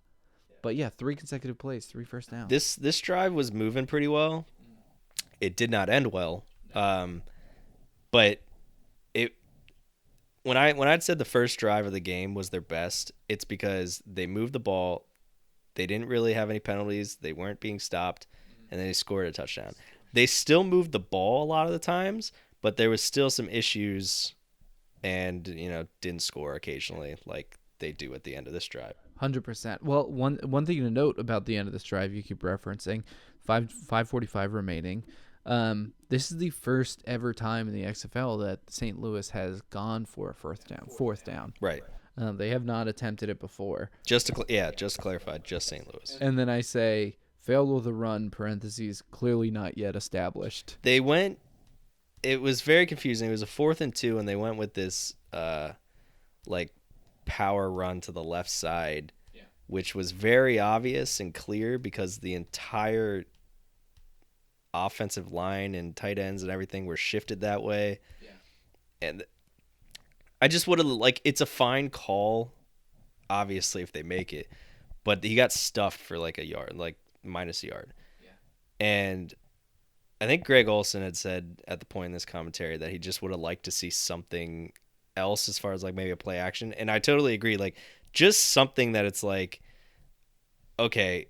But yeah, 3 consecutive plays, 3 first downs. This drive was moving pretty well. It did not end well. But when I'd said the first drive of the game was their best, it's because they moved the ball, they didn't really have any penalties, they weren't being stopped, and then they scored a touchdown. They still moved the ball a lot of the times, but there was still some issues, and didn't score occasionally like they do at the end of this drive. 100%. Well, one thing to note about the end of this drive, you keep referencing 5:45 remaining. This is the first ever time in the XFL that St. Louis has gone for a fourth down. Right. They have not attempted it before. Just to clarify, just St. Louis. And then I say failed with a run, parentheses, clearly not yet established. They went, it was very confusing. It was a 4th and 2, and they went with this like power run to the left side, which was very obvious and clear because the entire offensive line and tight ends and everything were shifted that way. Yeah. And I just would have, like, it's a fine call, obviously, if they make it, but he got stuffed for like a yard, like minus a yard. Yeah. And I think Greg Olson had said at the point in this commentary that he just would have liked to see something else as far as like maybe a play action. And I totally agree. Like just something that it's like, okay,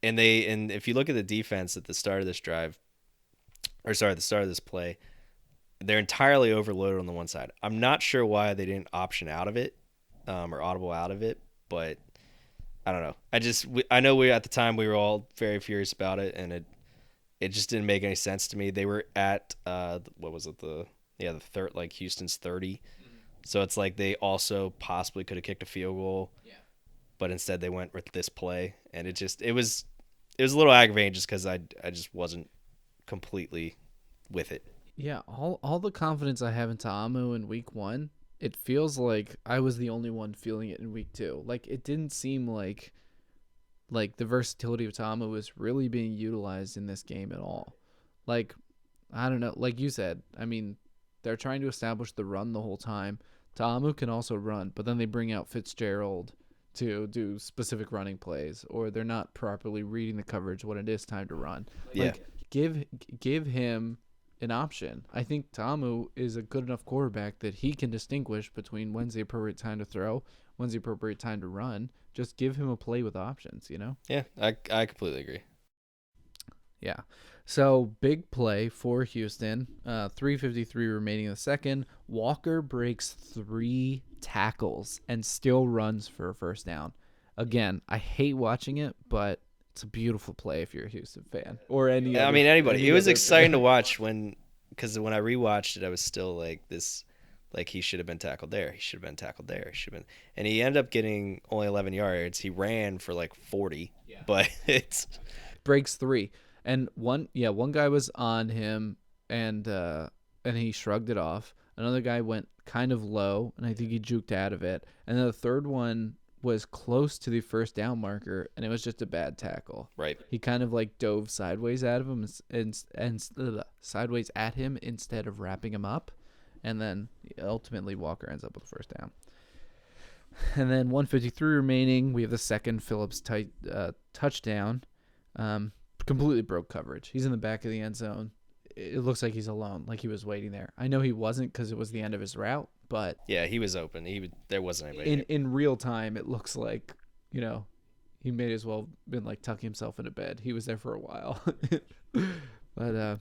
and if you look at the defense at the start of this drive, or sorry, at the start of this play, they're entirely overloaded on the one side. I'm not sure why they didn't option out of it, or audible out of it, but I don't know. I know at the time we were all very furious about it, and it just didn't make any sense to me. They were at what was it, the third, like Houston's 30. So it's like they also possibly could have kicked a field goal. Yeah. But instead they went with this play, and it was a little aggravating just cuz I just wasn't completely with it. Yeah, all the confidence I have in Ta'amu in week 1, it feels like I was the only one feeling it in week 2. Like, it didn't seem like the versatility of Ta'amu was really being utilized in this game at all. Like, I don't know, like you said, I mean, they're trying to establish the run the whole time. Ta'amu can also run, but then they bring out Fitzgerald to do specific running plays, or they're not properly reading the coverage when it is time to run. Yeah. Like, give him an option. I think Ta'amu is a good enough quarterback that he can distinguish between when's the appropriate time to throw, when's the appropriate time to run. Just give him a play with options, you know? Yeah, I completely agree. Yeah. So, big play for Houston. 3:53 remaining in the second. Walker breaks 3 tackles and still runs for a first down. Again, I hate watching it, but it's a beautiful play if you're a Houston fan or any. I mean, anybody. It was exciting to watch because when I rewatched it, I was still like this, like he should have been tackled there. He should have been tackled there. And he ended up getting only 11 yards. He ran for like 40, but it's breaks 3. And one guy was on him, and he shrugged it off. Another guy went kind of low, and I think he juked out of it. And then the third one was close to the first down marker, and it was just a bad tackle. Right. He kind of like dove sideways at him sideways at him instead of wrapping him up, and then ultimately Walker ends up with the first down. And then 1:53 remaining, we have the second Phillips touchdown. Completely broke coverage. He's in the back of the end zone. It looks like he's alone, like he was waiting there. I know he wasn't because it was the end of his route, but yeah, he was open. There wasn't anybody. In real time, it looks like, you know, he may as well been like tucking himself into bed. He was there for a while. But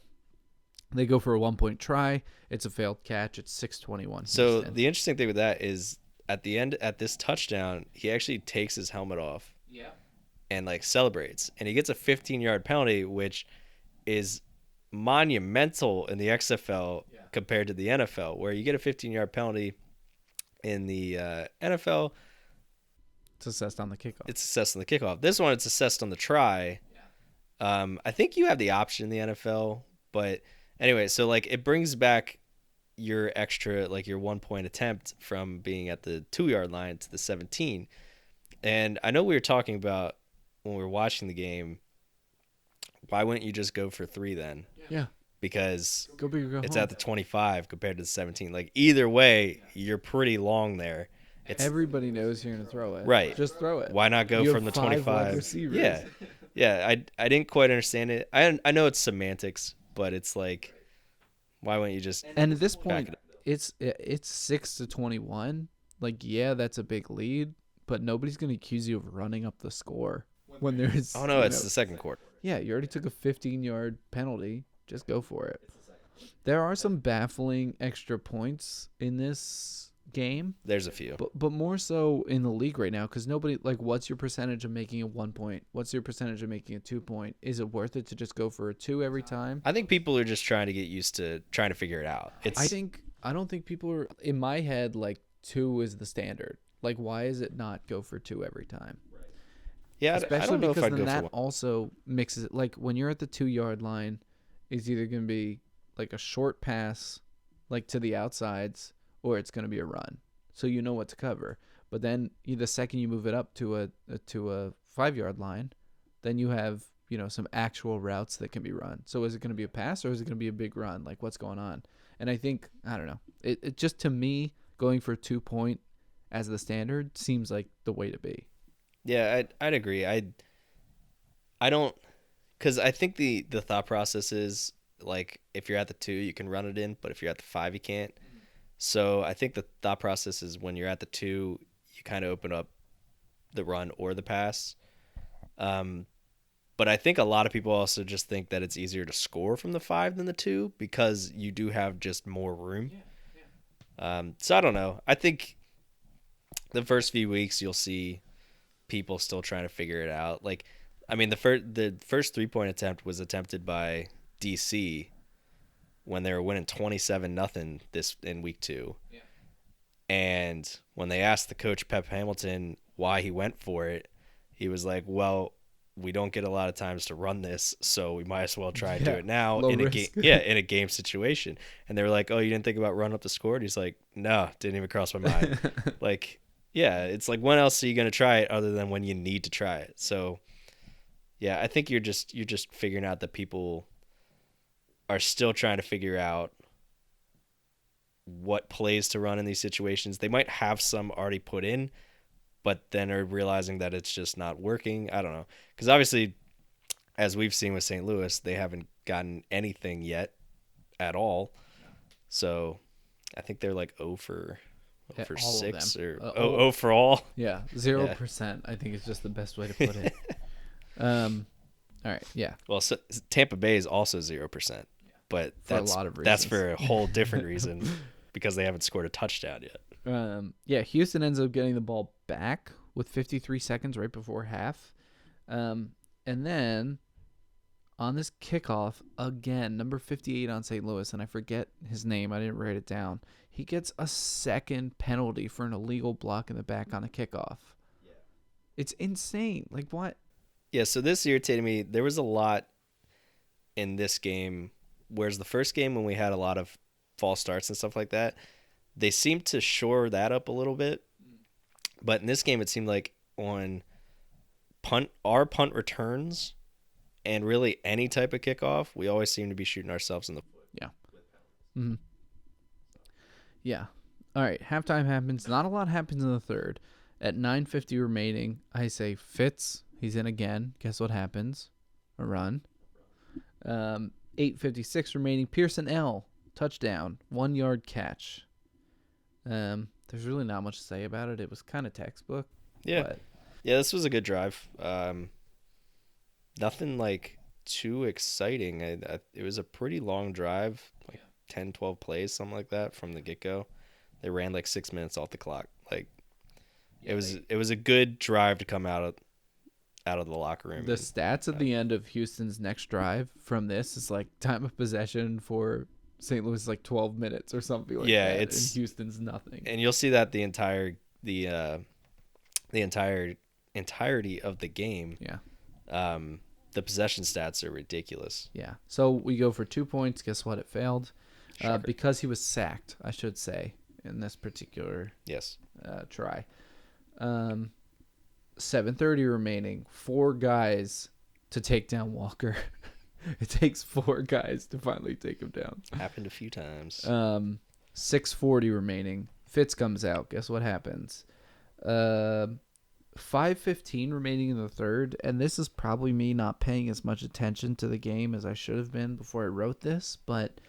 they go for a 1-point try. It's a failed catch. It's 6:21. So the interesting thing with that is at the end, at this touchdown, he actually takes his helmet off. Yeah. And like celebrates, and he gets a 15-yard penalty, which is monumental in the XFL compared to the NFL, where you get a 15-yard penalty in the NFL. It's assessed on the kickoff. This one, it's assessed on the try. I think you have the option in the NFL, but anyway, so like it brings back your extra, like your 1-point attempt from being at the 2-yard line to the 17. And I know we were talking about when we were watching the game, why wouldn't you just go for 3 then? Yeah. Because go it's at the 25 compared to the 17. Like either way, you're pretty long there. Everybody knows you're going to throw it. Right. Just throw it. Why not go from the 25? Yeah. Yeah, I didn't quite understand it. I know it's semantics, but it's like, why wouldn't you just? And at this point, it's 6-21. Like, yeah, that's a big lead, but nobody's going to accuse you of running up the score when there's. Oh no, it's the second quarter. Yeah, you already took a 15-yard penalty. Just go for it. There are some baffling extra points in this game. There's a few. But more so in the league right now, because nobody, like, what's your percentage of making a 1 point? What's your percentage of making a 2 point? Is it worth it to just go for a 2 every time? I think people are just trying to get used to trying to figure it out. I don't think people are, in my head, like, 2 is the standard. Like, why is it not go for 2 every time? Yeah, especially I don't know because if I'd then go that for 1. also mixes it. Like, when you're at the 2-yard line, it's either going to be like a short pass, like to the outsides, or it's going to be a run. So you know what to cover. But then the second you move it up to a 5-yard line, then you have, you know, some actual routes that can be run. So is it going to be a pass or is it going to be a big run? Like, what's going on? And I think, I don't know. It just, to me, going for a 2-point as the standard seems like the way to be. Yeah, I'd agree. I don't, because I think the thought process is, like, if you're at the 2, you can run it in, but if you're at the 5, you can't. So I think the thought process is when you're at the 2, you kind of open up the run or the pass. But I think a lot of people also just think that it's easier to score from the 5 than the 2 because you do have just more room. So I don't know. I think the first few weeks you'll see people still trying to figure it out. Like, I mean, the first 3-point attempt was attempted by DC when they were winning 27-0 in week 2. Yeah. And when they asked the coach Pep Hamilton why he went for it, he was like, "Well, we don't get a lot of times to run this, so we might as well try and do it now in a game." In a game situation. And they were like, "Oh, you didn't think about running up the score?" And he's like, "No, didn't even cross my mind." Like, yeah, it's like, when else are you going to try it other than when you need to try it? So, yeah, I think you're just figuring out that people are still trying to figure out what plays to run in these situations. They might have some already put in, but then are realizing that it's just not working. I don't know. Because obviously, as we've seen with St. Louis, they haven't gotten anything yet at all. So I think they're like 0 for 6 or 0 for all. Yeah, 0%. I think is just the best way to put it. All right, yeah. Well, so Tampa Bay is also 0%, but that's a lot of reasons. That's for a whole different reason because they haven't scored a touchdown yet. Yeah, Houston ends up getting the ball back with 53 seconds right before half. And then on this kickoff, again, number 58 on St. Louis, and I forget his name. I didn't write it down. He gets a second penalty for an illegal block in the back on a kickoff. Yeah. It's insane. Like, what? Yeah, so this irritated me. There was a lot in this game, whereas the first game when we had a lot of false starts and stuff like that, they seemed to shore that up a little bit. But in this game, it seemed like on our punt returns and really any type of kickoff, we always seem to be shooting ourselves in the foot. Yeah. Mm-hmm. Yeah. All right, halftime happens. Not a lot happens in the third. At 9:50 remaining, I say Fitz. He's in again. Guess what happens? A run. 8:56 remaining. Pearson L. Touchdown. 1-yard catch. There's really not much to say about it. It was kind of textbook. Yeah. But... yeah, this was a good drive. Nothing like too exciting. It was a pretty long drive, like 10, 12 plays, something like that from the get-go. They ran like 6 minutes off the clock. Like, it was a good drive to come out of the locker room. The stats at the end of Houston's next drive from this is like time of possession for St. Louis is like 12 minutes or something like that. Yeah, and Houston's nothing. And you'll see that the entirety of the game. Yeah. The possession stats are ridiculous. Yeah. So we go for 2 points. Guess what? It failed. Because he was sacked, I should say, in this particular try. 7:30 remaining. 4 guys to take down Walker. It takes 4 guys to finally take him down. Happened a few times. 6:40 remaining. Fitz comes out. Guess what happens? 5:15 remaining in the third, and this is probably me not paying as much attention to the game as I should have been before I wrote this, but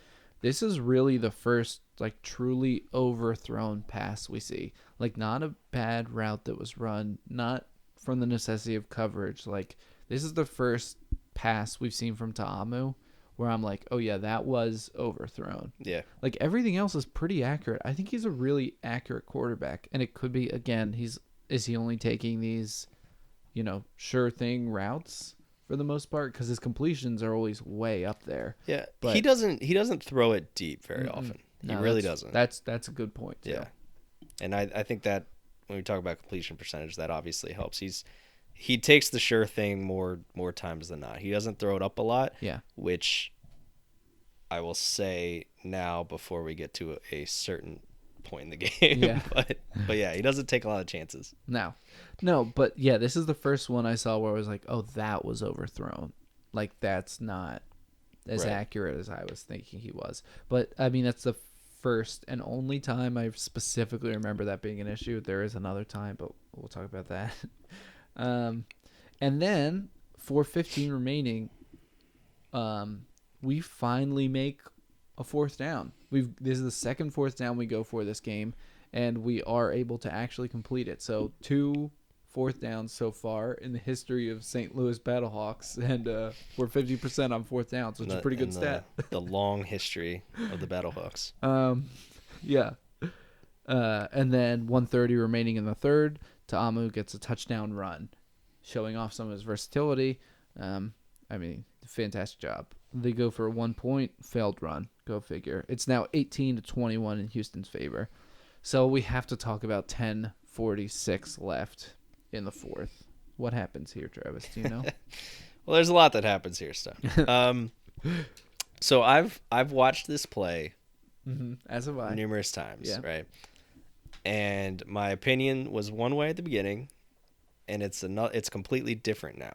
this is really the first like truly overthrown pass we see. Like, not a bad route that was run, not from the necessity of coverage. Like, this is the first pass we've seen from Ta'amu where I'm like, oh yeah, that was overthrown. Yeah. Like, everything else is pretty accurate. I think he's a really accurate quarterback, and it could be, again, is he only taking these, sure thing routes for the most part? Because his completions are always way up there. Yeah, but he doesn't throw it deep very often. He really doesn't. That's a good point too. Yeah, and I think that when we talk about completion percentage, that obviously helps. He takes the sure thing more times than not. He doesn't throw it up a lot. Yeah, which I will say now before we get to a certain point in the game. Yeah. but yeah, he doesn't take a lot of chances. No, but yeah, this is the first one I saw where I was like, oh, that was overthrown. Like, that's not as accurate as I was thinking he was. But I mean, that's the first and only time I specifically remember that being an issue. There is another time, but we'll talk about that. And then 4:15 remaining, we finally make a 4th down. This is the second 4th down we go for this game, and we are able to actually complete it. So 2 fourth down so far in the history of St. Louis BattleHawks, and we're 50% on fourth downs, which is a pretty good stat. The long history of the BattleHawks. Yeah. And then 1:30 remaining in the third. Ta'amu gets a touchdown run, showing off some of his versatility. Fantastic job. They go for a 1 point, failed run. Go figure. It's now 18-21 in Houston's favor. So we have to talk about 10:46 left in the fourth. What happens here, Travis? Do you know? Well, there's a lot that happens here, stuff. So I've watched this play as have I numerous times, right? And my opinion was one way at the beginning, and it's completely different now.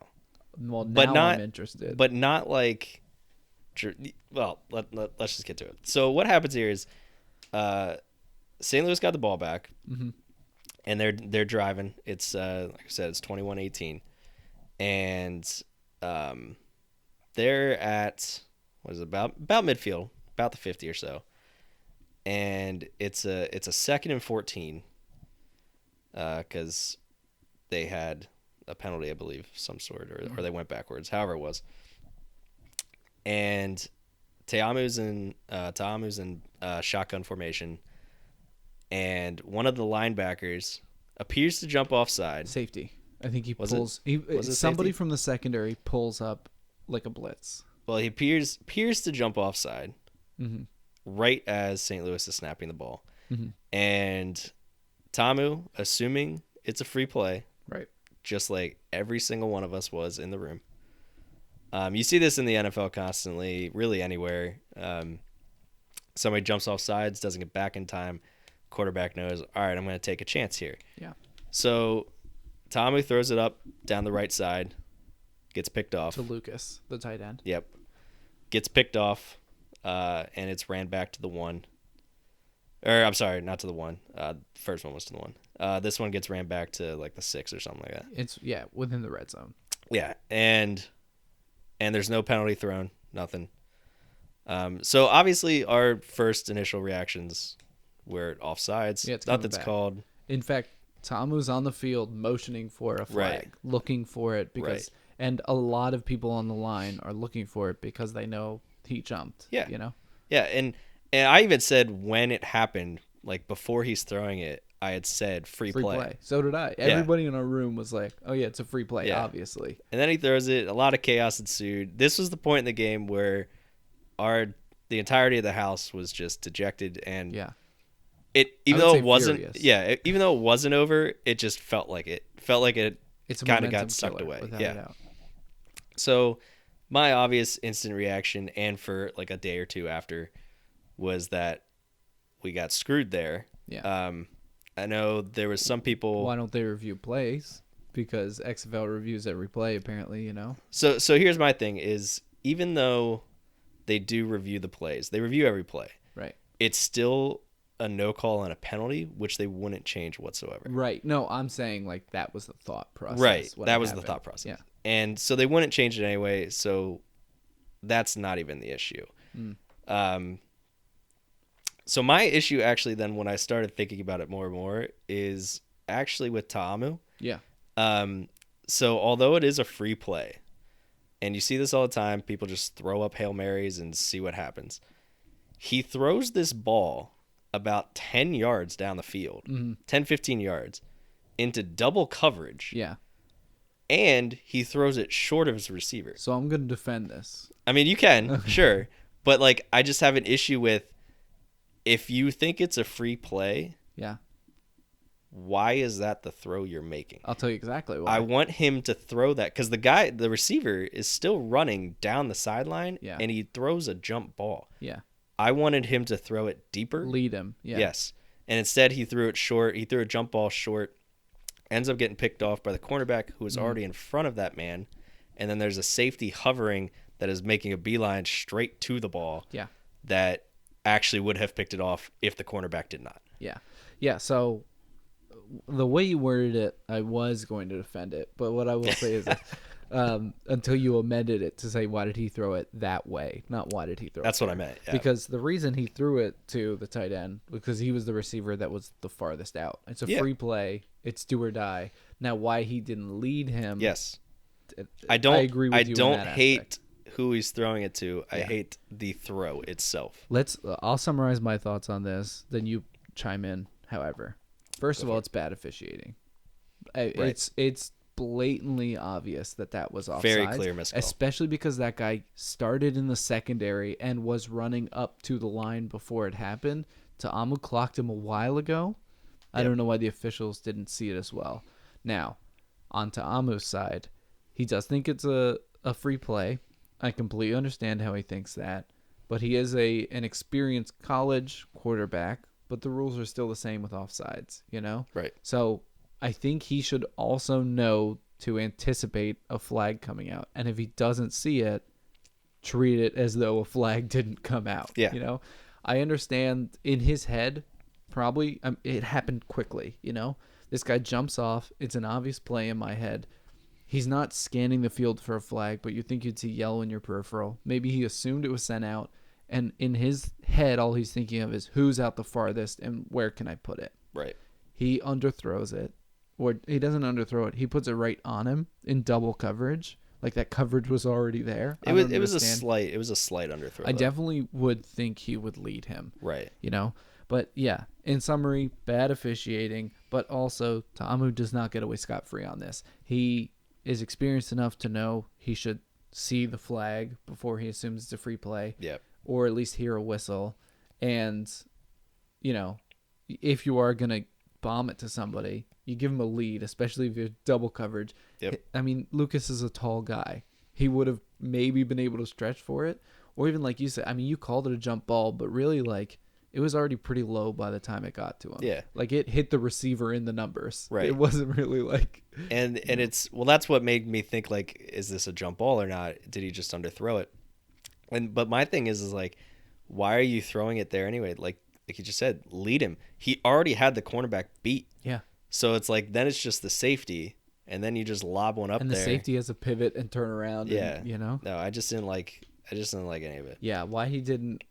Well, now I'm interested. But not like, well, let's just get to it. So what happens here is, St. Louis got the ball back, and they're driving. It's like I said, it's 21-18, and they're at about midfield, about the 50 or so, and it's a 2nd and 14, because they had a penalty, I believe, of some sort, or they went backwards, however it was. And Ta'amu's in shotgun formation, and one of the linebackers appears to jump offside. Safety. I think he Was pulls. Somebody from the secondary pulls up like a blitz. Well, he appears to jump offside right as St. Louis is snapping the ball. And Ta'amu, assuming it's a free play, right, just like every single one of us was in the room. You see this in the NFL constantly, really anywhere. Somebody jumps off sides, doesn't get back in time. Quarterback knows, all right, I'm going to take a chance here. Yeah. So Ta'amu throws it up down the right side, gets picked off. To Lucas, the tight end. Yep. Gets picked off, and it's ran back to the 1. Or, I'm sorry, not to the 1. First one was to the 1. This one gets ran back to like the 6 or something like that. It's within the red zone. Yeah, and there's no penalty thrown, nothing. So obviously our first initial reactions were offsides. Yeah, nothing's called. In fact, Ta'amu's on the field motioning for a flag, looking for it because, and a lot of people on the line are looking for it because they know he jumped. Yeah, you know. Yeah, and I even said when it happened, like before he's throwing it, I had said free play. So did I. Everybody in our room was like, "Oh yeah, it's a free play, obviously." And then he throws it. A lot of chaos ensued. This was the point in the game where the entirety of the house was just dejected, and even though it wasn't over, it just felt like it. It's kind of got sucked away. Yeah. So my obvious instant reaction, and for like a day or two after, was that we got screwed there. Yeah. I know there was some people. Why don't they review plays? Because XFL reviews every play, apparently, you know. So here's my thing: is even though they do review the plays, they review every play. Right. It's still a no call and a penalty, which they wouldn't change whatsoever. Right. No, I'm saying like that was the thought process. Right. That was the thought process. Yeah. And so they wouldn't change it anyway. So that's not even the issue. So my issue actually then, when I started thinking about it more and more, is actually with Ta'amu. Yeah. So although it is a free play, and you see this all the time, people just throw up Hail Marys and see what happens. He throws this ball about 10 yards down the field, 10, 15 yards, into double coverage. Yeah. And he throws it short of his receiver. So I'm going to defend this. I mean, you can, sure. But like, I just have an issue with, if you think it's a free play, why is that the throw you're making? I'll tell you exactly why. I want him to throw that because the receiver is still running down the sideline, and he throws a jump ball. Yeah. I wanted him to throw it deeper. Lead him. Yeah. Yes. And instead he threw it short. He threw a jump ball short, ends up getting picked off by the cornerback who was already in front of that man. And then there's a safety hovering that is making a beeline straight to the ball. Yeah. That actually would have picked it off if the cornerback did not. Yeah. Yeah. So the way you worded it, I was going to defend it, but what I will say is until you amended it to say, why did he throw it that way? Not why did he throw That's it what I there? meant. Yeah. Because the reason he threw it to the tight end because he was the receiver that was the farthest out. It's a free play. It's do or die. Now, why he didn't lead him? Yes. I agree with you. I don't in that hate aspect. who he's throwing it to. I hate the throw itself. I'll summarize my thoughts on this. Then you chime in. However, first of all, it's bad officiating. It's blatantly obvious that was offsides. Very clear miscall. Especially because that guy started in the secondary and was running up to the line before it happened. Ta'amu clocked him a while ago. I don't know why the officials didn't see it as well. Now, on Ta'amu's side, he does think it's a free play. I completely understand how he thinks that. But he is an experienced college quarterback, but the rules are still the same with offsides, you know? Right. So I think he should also know to anticipate a flag coming out. And if he doesn't see it, treat it as though a flag didn't come out. Yeah. You know? I understand in his head, probably, it happened quickly, you know? This guy jumps off. It's an obvious play in my head. He's not scanning the field for a flag, but you think you'd see yellow in your peripheral. Maybe he assumed it was sent out. And in his head, all he's thinking of is who's out the farthest and where can I put it? Right. He underthrows it. Or he doesn't underthrow it. He puts it right on him in double coverage. Like that coverage was already there. It was a slight underthrow. I definitely would think he would lead him. Right. You know? But yeah, in summary, bad officiating, but also Ta'amu does not get away scot-free on this. He is experienced enough to know he should see the flag before he assumes it's a free play. Yep. Or at least hear a whistle. And, you know, if you are going to bomb it to somebody, you give him a lead, especially if you're double coverage. Yep. I mean, Lucas is a tall guy. He would have maybe been able to stretch for it. Or even like you said, I mean, you called it a jump ball, but really like it was already pretty low by the time it got to him. Yeah. Like it hit the receiver in the numbers. Right. It wasn't really like. And it's, well, that's what made me think like, is this a jump ball or not? Did he just underthrow it? But my thing is like, why are you throwing it there anyway? Like you just said, lead him. He already had the cornerback beat. Yeah. So it's like, then it's just the safety, and then you just lob one up there. And the safety has a pivot and turn around. Yeah. And, you know? No, I just didn't like any of it. Yeah. Why he didn't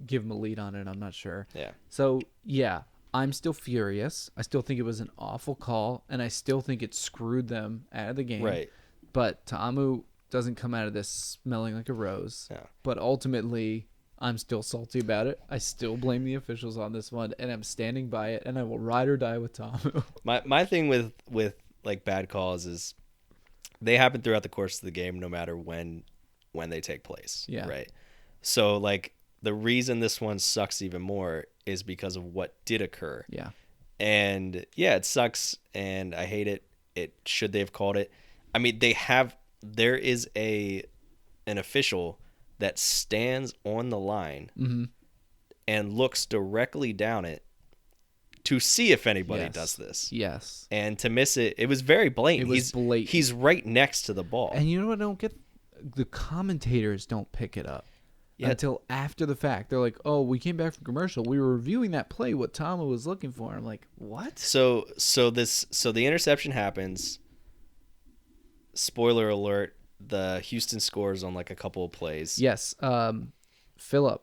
give him a lead on it, I'm not sure. Yeah. So, yeah, I'm still furious. I still think it was an awful call, and I still think it screwed them out of the game. Right. But Ta'amu doesn't come out of this smelling like a rose. No. But ultimately, I'm still salty about it. I still blame the officials on this one, and I'm standing by it, and I will ride or die with Ta'amu. My thing with like bad calls is they happen throughout the course of the game, no matter when they take place. Yeah. Right. So like the reason this one sucks even more is because of what did occur. Yeah. And yeah, it sucks, and I hate it. Should they have called it? I mean, there is an official that stands on the line and looks directly down it to see if anybody does this. Yes. And to miss it, it was very blatant. It was blatant. He's right next to the ball. And you know what I don't get? The commentators don't pick it up until after the fact. They're like, oh, we came back from commercial. We were reviewing that play, what Ta'amu was looking for. I'm like, what? So the interception happens. Spoiler alert, the Houston scores on like a couple of plays. Yes. Phillip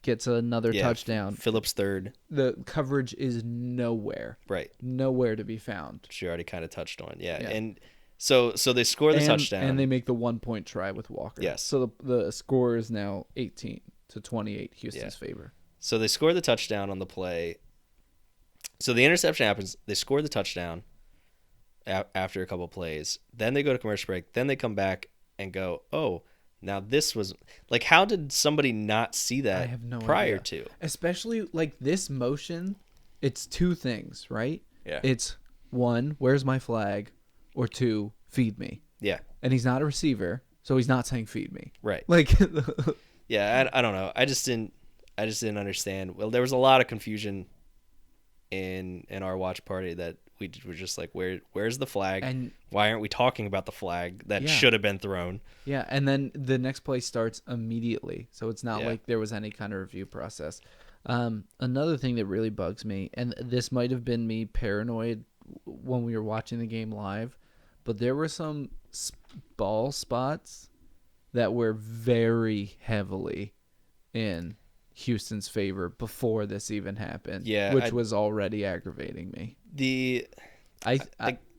gets another touchdown. Phillip's third. The coverage is nowhere. Right. Nowhere to be found. She already kind of touched on. Yeah. And so they score the touchdown. And they make the 1-point try with Walker. Yes. So the score is now 18-28, Houston's favor. So they score the touchdown on the play. So the interception happens. They score the touchdown after a couple of plays. Then they go to commercial break. Then they come back and go, oh, now this was like, how did somebody not see that I have no prior idea. to? Especially like this motion, it's two things, right? Yeah. It's one, where's my flag? Or two, feed me. Yeah. And he's not a receiver, so he's not saying feed me. Right. Like yeah, I don't know. I just didn't understand. Well, there was a lot of confusion in our watch party that we were just like, where's the flag? And why aren't we talking about the flag that should have been thrown? Yeah, and then the next play starts immediately, so it's not like there was any kind of review process. Another thing that really bugs me, and this might have been me paranoid when we were watching the game live, but there were some ball spots that were very heavily in Houston's favor before this even happened. Yeah, which was already aggravating me. It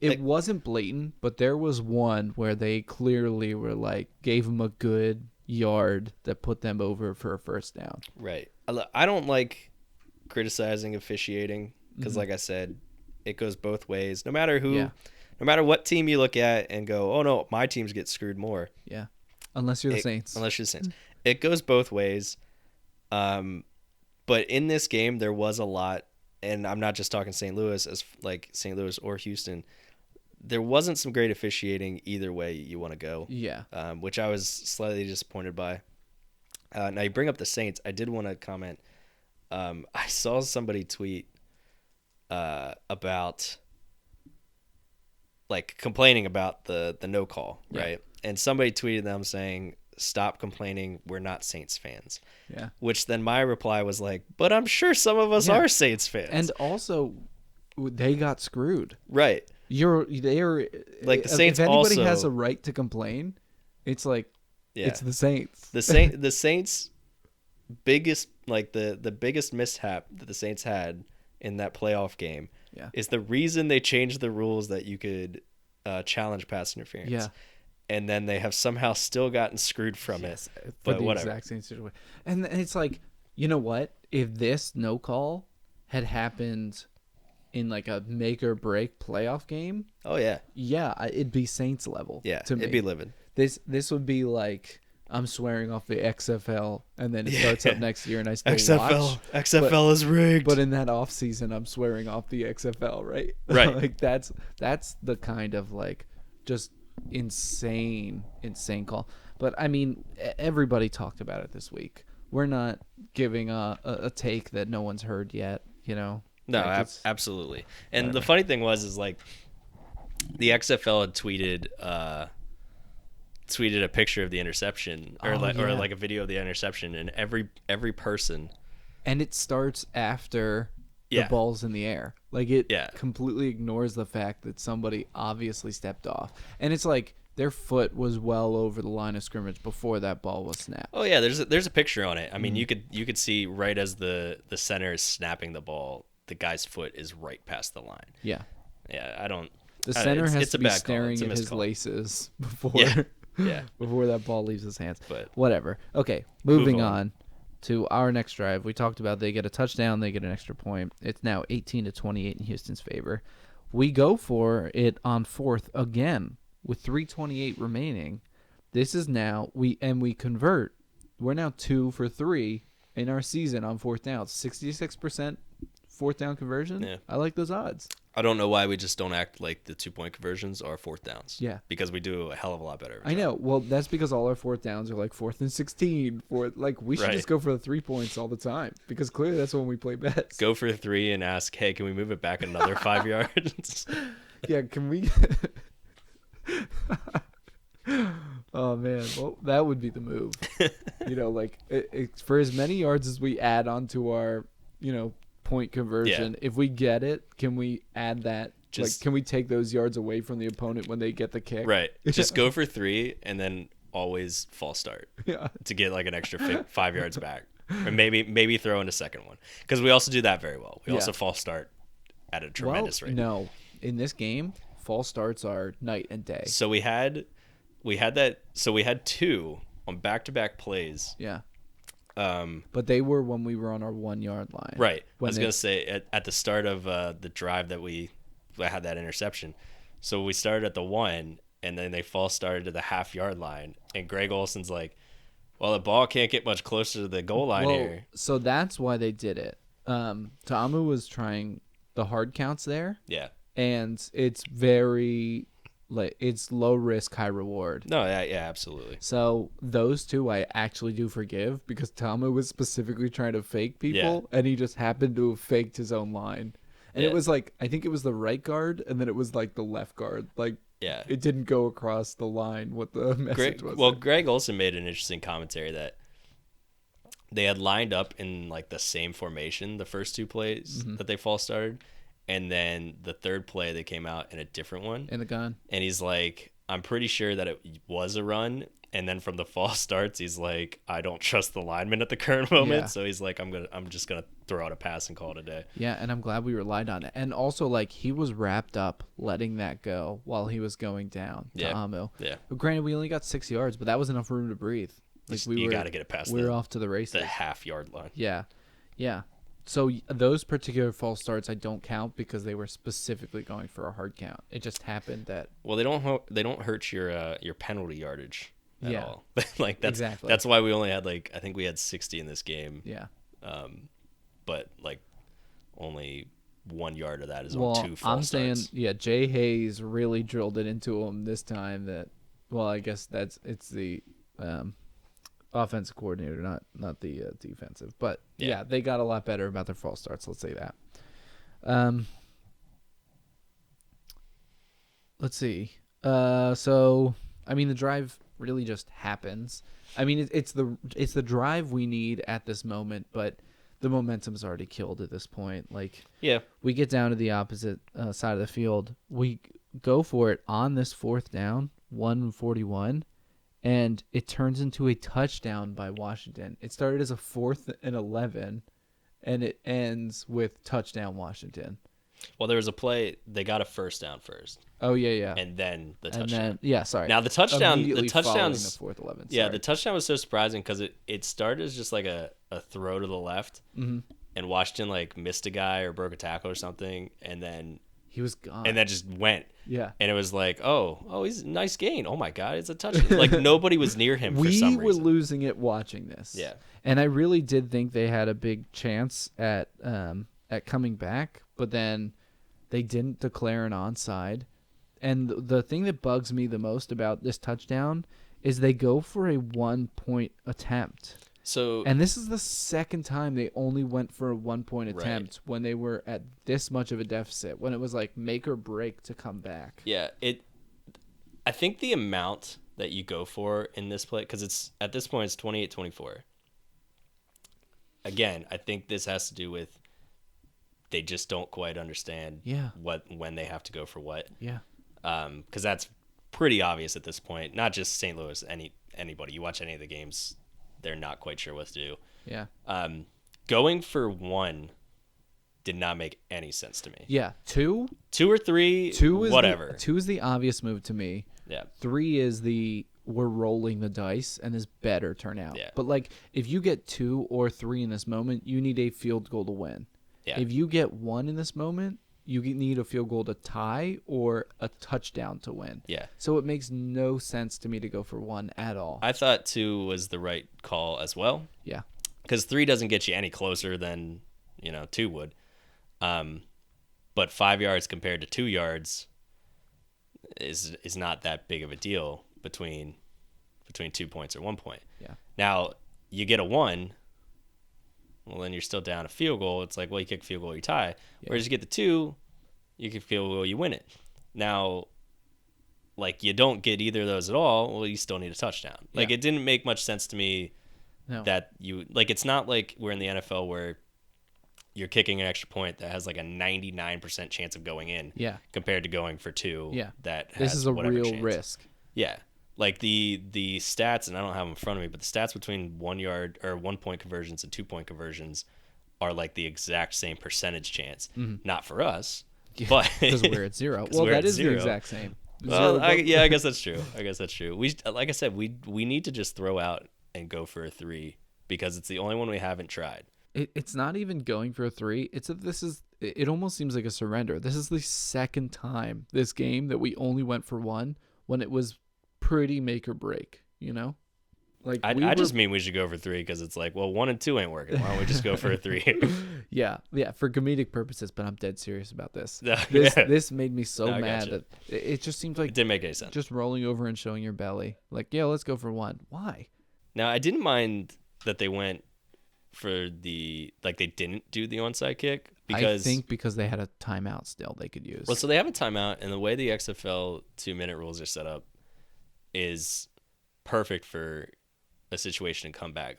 It wasn't blatant, but there was one where they clearly were like gave them a good yard that put them over for a first down. Right. I don't like criticizing officiating because, like I said, it goes both ways. No matter who, no matter what team you look at and go, oh no, my teams get screwed more. Yeah, unless you're the Saints. Unless you're the Saints, it goes both ways. But in this game, there was a lot, and I'm not just talking St. Louis as like St. Louis or Houston. There wasn't some great officiating either way you want to go. Yeah. Which I was slightly disappointed by. Now you bring up the Saints. I did want to comment. I saw somebody tweet about like complaining about the no call, right? And somebody tweeted them saying, "Stop complaining. We're not Saints fans." Yeah. Which then my reply was like, "But I'm sure some of us are Saints fans." And also, they got screwed. Right. They're like the Saints. If anybody also has a right to complain, it's like it's the Saints. The Saints biggest the biggest mishap that the Saints had in that playoff game is the reason they changed the rules that you could challenge pass interference. Yeah. And then they have somehow still gotten screwed from it. But whatever. Exact same situation. And it's like, you know what? If this no call had happened in like a make or break playoff game, it'd be Saints level. Yeah, to me. It'd be livid. This would be like I'm swearing off the XFL, and then it starts up next year, and I still watch. XFL is rigged. But in that off season, I'm swearing off the XFL, right? Right. Like that's the kind of like just insane call. But I mean, everybody talked about it this week. We're not giving a take that no one's heard yet, you know. No, like absolutely. And the funny thing is like the XFL had tweeted a picture of the interception or like a video of the interception, and every person, and it starts after the ball's in the air. Like it completely ignores the fact that somebody obviously stepped off, and it's like their foot was well over the line of scrimmage before that ball was snapped. Oh yeah, there's a picture on it. I mean, you could see right as the center is snapping the ball, the guy's foot is right past the line. Yeah. The center has to be staring at his laces before before that ball leaves his hands. But whatever. Okay, moving on to our next drive. We talked about they get a touchdown, they get an extra point. It's now 18-28 in Houston's favor. We go for it on fourth again with 3:28 remaining. This is now we convert. We're now 2 for 3 in our season on fourth down. 66% fourth down conversion. Yeah. I like those odds. I don't know why we just don't act like the 2-point conversions are fourth downs. Yeah. Because we do a hell of a lot better. I know. Well, that's because all our fourth downs are like 4th and 16. We should just go for the 3 points all the time because clearly that's when we play best. Go for 3 and ask, hey, can we move it back another 5 yards? Yeah, can we? Oh, man. Well, that would be the move. Like for as many yards as we add onto our, point conversion, if we get it, can we add that? Can we take those yards away from the opponent when they get the kick? Right. Just go for 3 and then always false start to get like an extra 5 yards back, or maybe throw in a second one because we also do that very well. We also false start at a tremendous rate. No, in this game, false starts are night and day. So we had that. So we had 2 on back-to-back plays. Yeah. But they were when we were on our 1 yard line. Right. I was going to say at the start of the drive that we had that interception. So we started at the 1 and then they false started to the half yard line. And Greg Olson's like, well, the ball can't get much closer to the goal line here. So that's why they did it. Ta'amu was trying the hard counts there. Yeah. And it's very... it's low risk, high reward. No, yeah, absolutely. So those 2 I actually do forgive because Ta'amu was specifically trying to fake people, and he just happened to have faked his own line. And it was like, I think it was the right guard, and then it was like the left guard. It didn't go across the line what the message was. Well, Greg Olson made an interesting commentary that they had lined up in like the same formation the first 2 plays that they false started. And then the third play, they came out in a different one. In the gun. And he's like, I'm pretty sure that it was a run. And then from the false starts, he's like, I don't trust the lineman at the current moment. Yeah. So he's like, I'm just gonna throw out a pass and call it a day. Yeah, and I'm glad we relied on it. And also, like, he was wrapped up letting that go while he was going down to Amu. Yeah. But granted, we only got 6 yards, but that was enough room to breathe. Like You got to get it past we were off to the races. the half-yard line. Yeah. So those particular false starts I don't count because they were specifically going for a hard count. It just happened that. Well, they don't hurt your penalty yardage at all. Like exactly. That's why we only had I think we had 60 in this game. Yeah. But only 1 yard of that is on 2 false I'm saying, starts. Jay Hayes really drilled it into him this time. I guess it's the offensive coordinator, not the defensive. But yeah, they got a lot better about their false starts. Let's say that. Let's see. So I mean, the drive really just happens. I mean, it's the drive we need at this moment, but the momentum's already killed at this point. Like, we get down to the opposite side of the field. We go for it on this 4th down, 1:41, and it turns into a touchdown by Washington. It started as a 4th and 11, and it ends with touchdown Washington. Well, there was a play. They got a first down first. Oh yeah. And then the touchdown. And then, sorry. Now the touchdown's the 4th 11. Yeah, the touchdown was so surprising because it started as just like a throw to the left, and Washington missed a guy or broke a tackle or something, and then he was gone. And that just went. Yeah. And it was like, oh, he's a nice gain. Oh my God, it's a touchdown. Nobody was near him for some reason. We were losing it watching this. Yeah. And I really did think they had a big chance at coming back, but then they didn't declare an onside. And the thing that bugs me the most about this touchdown is they go for a 1-point attempt. And this is the second time they only went for a 1-point attempt when they were at this much of a deficit, when it was make or break to come back. Yeah, I think the amount that you go for in this play, because at this point it's 28-24. Again, I think this has to do with they just don't quite understand when they have to go for what. Yeah. Because that's pretty obvious at this point. Not just St. Louis, anybody. You watch any of the games, they're not quite sure what to do. Yeah. Going for 1 did not make any sense to me. Yeah. 2 or 3, whatever. 2 is the obvious move to me. Yeah. 3 is we're rolling the dice and this better turn out. Yeah. But if you get 2 or 3 in this moment, you need a field goal to win. Yeah. If you get 1 in this moment, you need a field goal to tie or a touchdown to win. Yeah. So it makes no sense to me to go for 1 at all. I thought 2 was the right call as well. Yeah. Because 3 doesn't get you any closer than 2 would. But 5 yards compared to 2 yards is not that big of a deal between 2 points or 1 point. Yeah. Now you get a 1. Well, then you're still down a field goal. It's like, well, you kick a field goal, you tie. Yeah. Whereas you get the 2, you kick a field goal, you win it. Now, you don't get either of those at all. Well, you still need a touchdown. Yeah. It didn't make much sense to me that you it's not like we're in the NFL where you're kicking an extra point that has a 99% chance of going in. Yeah. Compared to going for 2. Yeah. That has this is a real chance. risk. Yeah. The stats, and I don't have them in front of me, but the stats between 1 yard or 1 point conversions and 2 point conversions are the exact same percentage chance. Mm-hmm. Not for us, but because we're at 0. Well, that is the exact same. Well, I guess that's true. We, like I said, we need to just throw out and go for a 3 because it's the only one we haven't tried. It's not even going for a 3. It almost seems like a surrender. This is the second time this game that we only went for 1 when it was pretty make or break, I just mean we should go for 3 because it's 1 and 2 ain't working. Why don't we just go for a 3? yeah, for comedic purposes, but I'm dead serious about this. This made me so mad that it just seemed like it didn't make any sense. Just rolling over and showing your belly, let's go for 1. Why? Now I didn't mind that they went for they didn't do the onside kick because they had a timeout still they could use. Well, so they have a timeout, and the way the XFL 2-minute rules are set up is perfect for a situation to come back.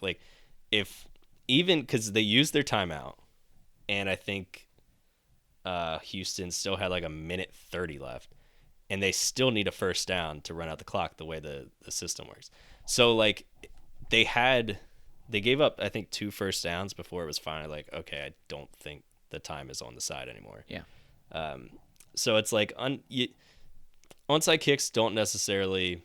Because they used their timeout, and I think Houston still had 1:30 left, and they still need a first down to run out the clock the way the system works. So like they gave up, I think, 2 first downs before it was finally like, okay, I don't think the time is on the side anymore. Yeah. So it's like onside kicks don't necessarily,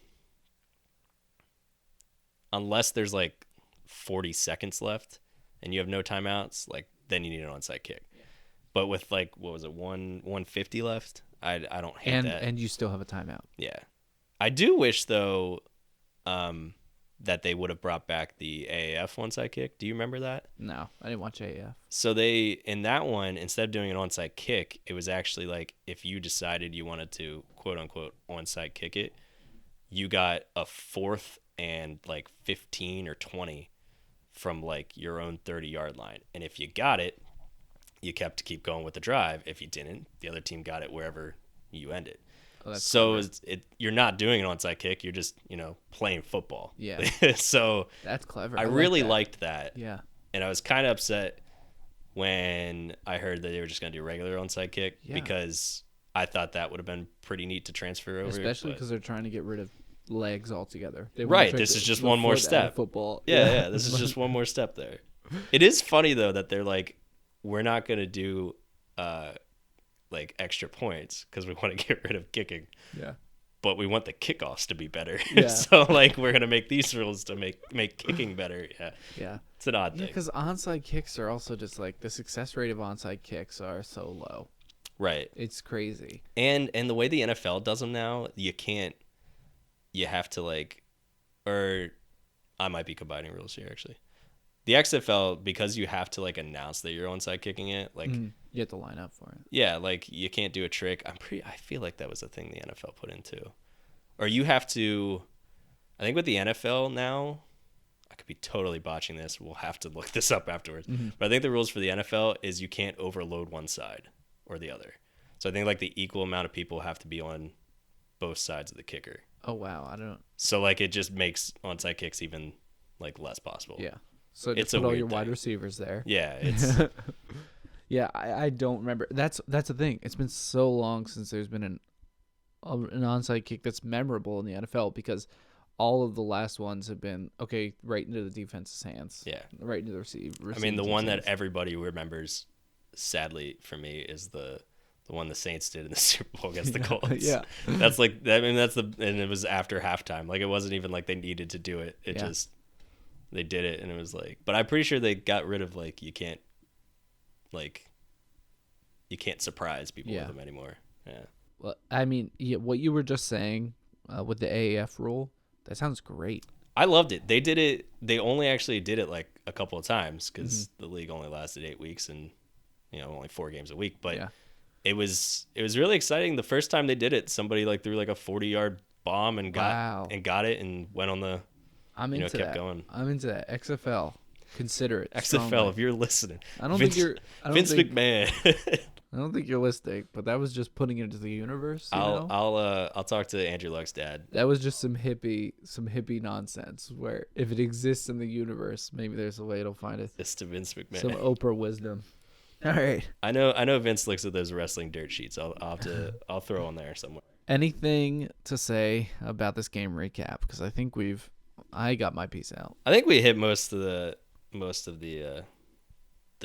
unless there's like 40 seconds left and you have no timeouts, like then you need an onside kick. Yeah. But with like, what was it, 150 left? I don't hate that. And you still have a timeout. Yeah. I do wish though, that they would have brought back the AAF onside kick. Do you remember that? No, I didn't watch AAF. So in that one, instead of doing an onside kick, it was actually like if you decided you wanted to quote unquote onside kick it, you got a 4th and like 15 or 20 from like your own 30-yard line. And if you got it, you keep going with the drive. If you didn't, the other team got it wherever you ended. Oh, so you're not doing an onside kick. You're just, playing football. Yeah. So that's clever. I really liked that. Yeah. And I was kind of upset when I heard that they were just going to do a regular onside kick because I thought that would have been pretty neat to transfer over. Especially because they're trying to get rid of legs altogether. Right. This is just one more step. Football. Yeah. This is just one more step there. It is funny though that they're like, we're not going to do like extra points because we want to get rid of kicking. Yeah. But we want the kickoffs to be better. Yeah. So like we're going to make these rules to make kicking better. Yeah. Yeah. It's an odd thing. Because onside kicks are also just like the success rate of onside kicks are so low. Right. It's crazy. And the way the NFL does them now, you have to like, or I might be combining rules here actually. The XFL, because you have to like announce that you're onside kicking it, like you have to line up for it. Yeah, like you can't do a trick. I feel like that was a thing the NFL put into, or you have to. I think with the NFL now, I could be totally botching this. We'll have to look this up afterwards. Mm-hmm. But I think the rules for the NFL is you can't overload one side or the other. So I think like the equal amount of people have to be on both sides of the kicker. Oh wow, I don't. So like it just makes onside kicks even like less possible. Yeah. So just put all your wide receivers there. Yeah, it's. Yeah, I don't remember. That's the thing. It's been so long since there's been an onside kick that's memorable in the NFL because all of the last ones have been right into the defense's hands. Yeah, right into the receiver. I mean, the one that everybody remembers, sadly for me, is the one the Saints did in the Super Bowl against the Colts. Yeah, that's like and it was after halftime. Like it wasn't even like they needed to do it. It just. They did it, and it was like, but I'm pretty sure they got rid of like you can't surprise people with them anymore. Yeah. Well, I mean, what you were just saying with the AAF rule, that sounds great. I loved it. They did it. They only actually did it like a couple of times because the league only lasted 8 weeks and only 4 games a week. But it was really exciting. The first time they did it, somebody like threw like a 40-yard bomb and got it and went on the. I'm into kept that. Going. I'm into that. XFL, consider it. XFL, strongly. if you're listening. Vince McMahon. I don't think you're listening, but that was just putting it into the universe. I'll talk to Andrew Luck's dad. That was just some hippie nonsense. Where if it exists in the universe, maybe there's a way it'll find it. It's to Vince McMahon. Some Oprah wisdom. All right. I know Vince looks at those wrestling dirt sheets. I'll throw on there somewhere. Anything to say about this game recap? Because I think I got my piece out. I think we hit most of the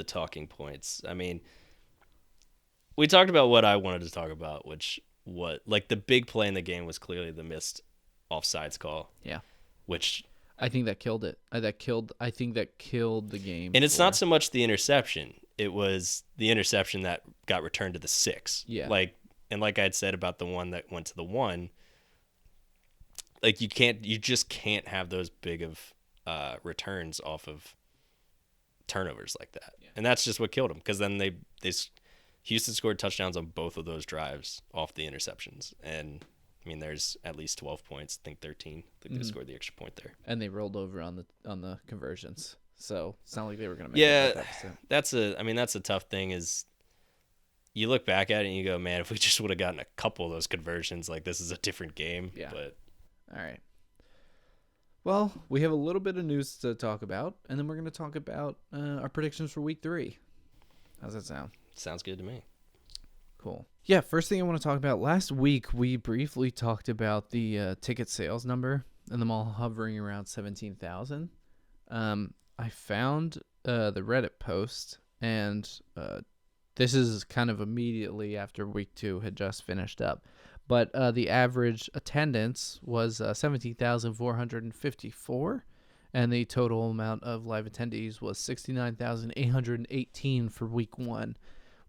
talking points. I mean, we talked about what I wanted to talk about, like the big play in the game was clearly the missed offsides call. Yeah. Which I think that killed it. I think that killed the game. And it's not so much the interception. It was the interception that got returned to the 6. Yeah. Like I had said about the one that went to the 1, like you just can't have those big of returns off of turnovers like that. Yeah. And that's just what killed them, because then Houston scored touchdowns on both of those drives off the interceptions. And I mean, there's at least 12 points, I think 13. I think they scored the extra point there. And they rolled over on the conversions. So it's not like they were going to make it. Yeah, that's a tough thing is you look back at it and you go, man, if we just would have gotten a couple of those conversions, like this is a different game. Yeah. But all right. Well, we have a little bit of news to talk about, and then we're going to talk about our predictions for week 3. How's that sound? Sounds good to me. Cool. Yeah, first thing I want to talk about, last week we briefly talked about the ticket sales number and them all hovering around 17,000. I found the Reddit post, and this is kind of immediately after week 2 had just finished up. But the average attendance was 17,454, and the total amount of live attendees was 69,818 for week 1.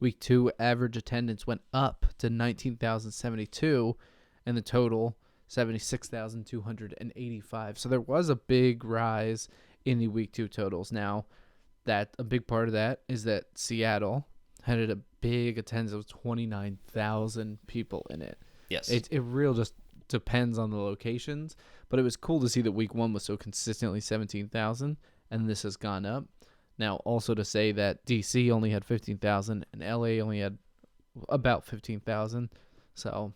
Week 2 average attendance went up to 19,072, and the total 76,285. So there was a big rise in the week 2 totals. Now, that a big part of that is that Seattle had a big attendance of 29,000 people in it. Yes. It real just depends on the locations, but it was cool to see that week 1 was so consistently 17,000, and this has gone up. Now, also to say that DC only had 15,000 and LA only had about 15,000. So,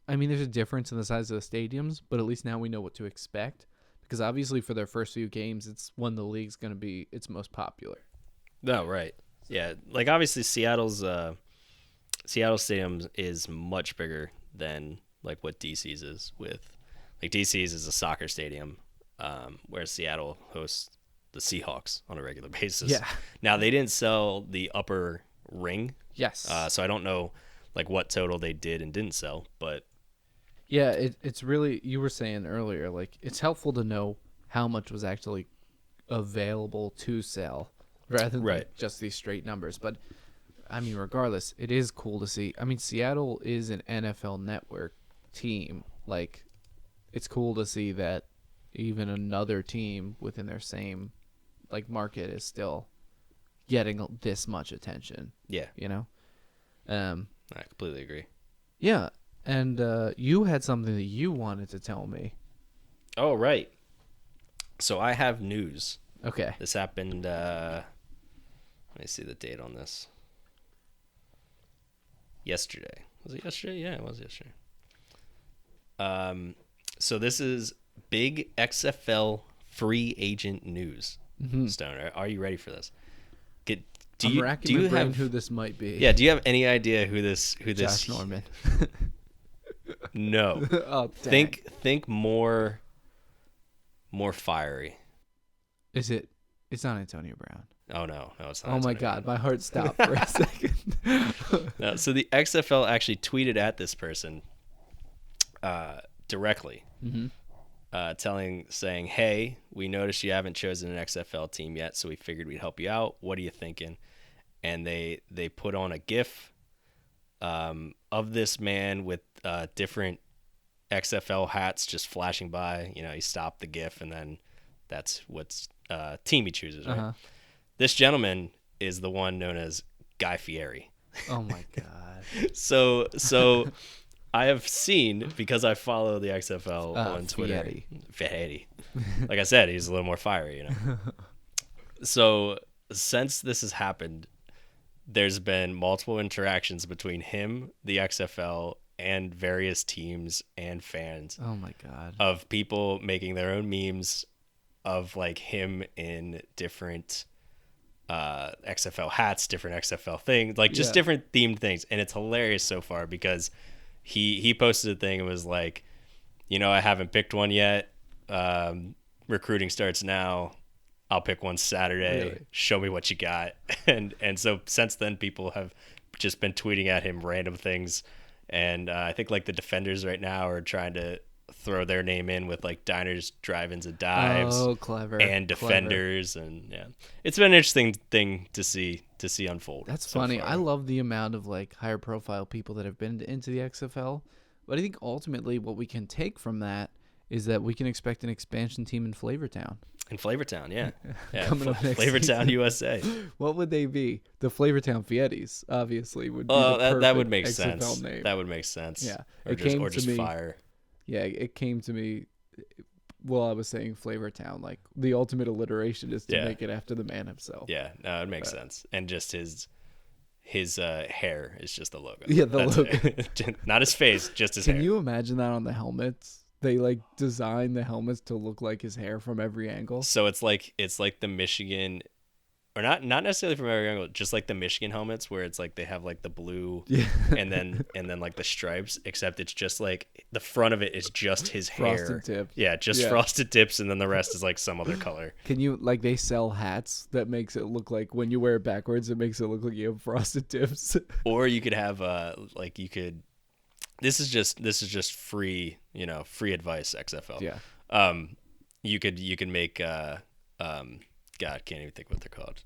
I mean, there's a difference in the size of the stadiums, but at least now we know what to expect. Because obviously for their first few games, it's when the league's going to be its most popular. No, right. Yeah, like obviously Seattle Stadium is much bigger than like what DC's is with. Like DC's is a soccer stadium, whereas Seattle hosts the Seahawks on a regular basis. Yeah. Now they didn't sell the upper ring. Yes. So I don't know like what total they did and didn't sell, but yeah, it's really, you were saying earlier, like it's helpful to know how much was actually available to sell rather than like just these straight numbers. But I mean, regardless, it is cool to see. I mean, Seattle is an NFL Network team. Like, it's cool to see that even another team within their same like market is still getting this much attention. Yeah. You know? I completely agree. Yeah. And you had something that you wanted to tell me. Oh, right. So I have news. Okay. This happened, let me see the date on this. Yesterday. Was it yesterday? Yeah, it was yesterday. So this is big XFL free agent news. Stoner, are you ready for this? Do you have who this might be? Yeah, do you have any idea who this Josh Norman. No. Oh, dang. Think more fiery. Is it? It's not Antonio Brown. Oh no, it's not. Oh my God, my heart stopped for a second. No, so the XFL actually tweeted at this person directly, saying, "Hey, we noticed you haven't chosen an XFL team yet, so we figured we'd help you out. What are you thinking?" And they put on a GIF of this man with different XFL hats just flashing by. You know, he stopped the GIF, and then that's what's team he chooses. Right? Uh-huh. This gentleman is the one known as Guy Fieri. Oh my God. So I have seen, because I follow the XFL on Twitter. Fieri. Like I said, he's a little more fiery, you know. So since this has happened, there's been multiple interactions between him, the XFL, and various teams and fans. Oh my God. Of people making their own memes of like him in different XFL hats, different XFL things, like just different themed things. And it's hilarious so far because he posted a thing and was like, you know, I haven't picked one yet. Recruiting starts now. I'll pick one Saturday. Really? Show me what you got. And so since then, people have just been tweeting at him random things. And I think like the Defenders right now are trying to throw their name in with like diners, drive-ins, and dives. Oh, clever. And Defenders. Clever. And yeah, it's been an interesting thing to see unfold. That's so funny. Far. I love the amount of like higher profile people that have been into the XFL. But I think ultimately what we can take from that is that we can expect an expansion team in Flavortown. In Flavortown, yeah. Coming up next Flavortown, season. USA. What would they be? The Flavortown Fietis, obviously, would be the perfect that would make XFL sense. name. That would make sense. Yeah. Or just fire. Yeah, it came to me while I was saying Flavortown. Like, the ultimate alliteration is to make it after the man himself. Yeah, no, it makes sense. And just his hair is just the logo. Yeah, the logo. Not his face, just his hair. Can you imagine that on the helmets? They like design the helmets to look like his hair from every angle. So it's like the Michigan or not necessarily from every angle, just like the Michigan helmets where it's like they have like the blue Yeah. and then like the stripes, except it's just like the front of it is just his hair. Frosted tip. Yeah, just Yeah. frosted tips, and then the rest is like some other color. Can you, like, they sell hats that makes it look like when you wear it backwards, it makes it look like you have frosted tips. Or you could have like you could. This is just free, free advice, XFL. Yeah. You could make God, can't even think what they're called.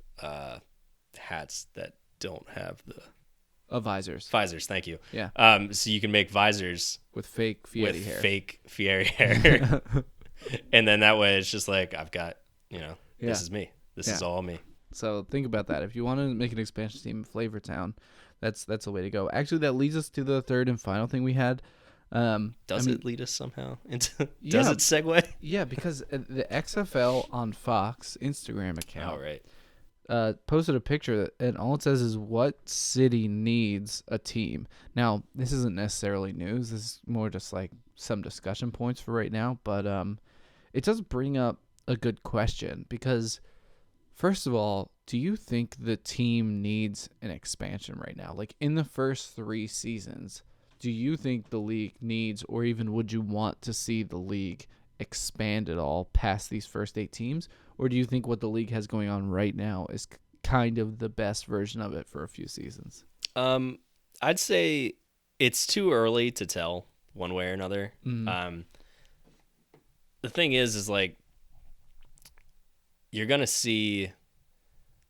Hats that don't have the Visors. visors. Thank you. Yeah. So you can make visors With fake Fieri with hair. fake Fieri hair, and then that way it's just like I've got, Yeah. this is me. This is all me. So think about that. If you want to make an expansion team in Flavortown, that's the way to go. Actually, that leads us to the third and final thing we had. Does it lead us somehow into? Does it segue? Yeah, because the XFL on Fox Instagram account Oh, right. posted a picture, and all it says is what city needs a team. Now, this isn't necessarily news. This is more just like some discussion points for right now, but it does bring up a good question because, first of all, do you think the team needs an expansion right now? Like in the first 3 seasons, do you think the league needs, or even would you want to see the league expand at all past these first 8 teams? Or do you think what the league has going on right now is kind of the best version of it for a few seasons? I'd say it's too early to tell one way or another. The thing is like you're gonna see,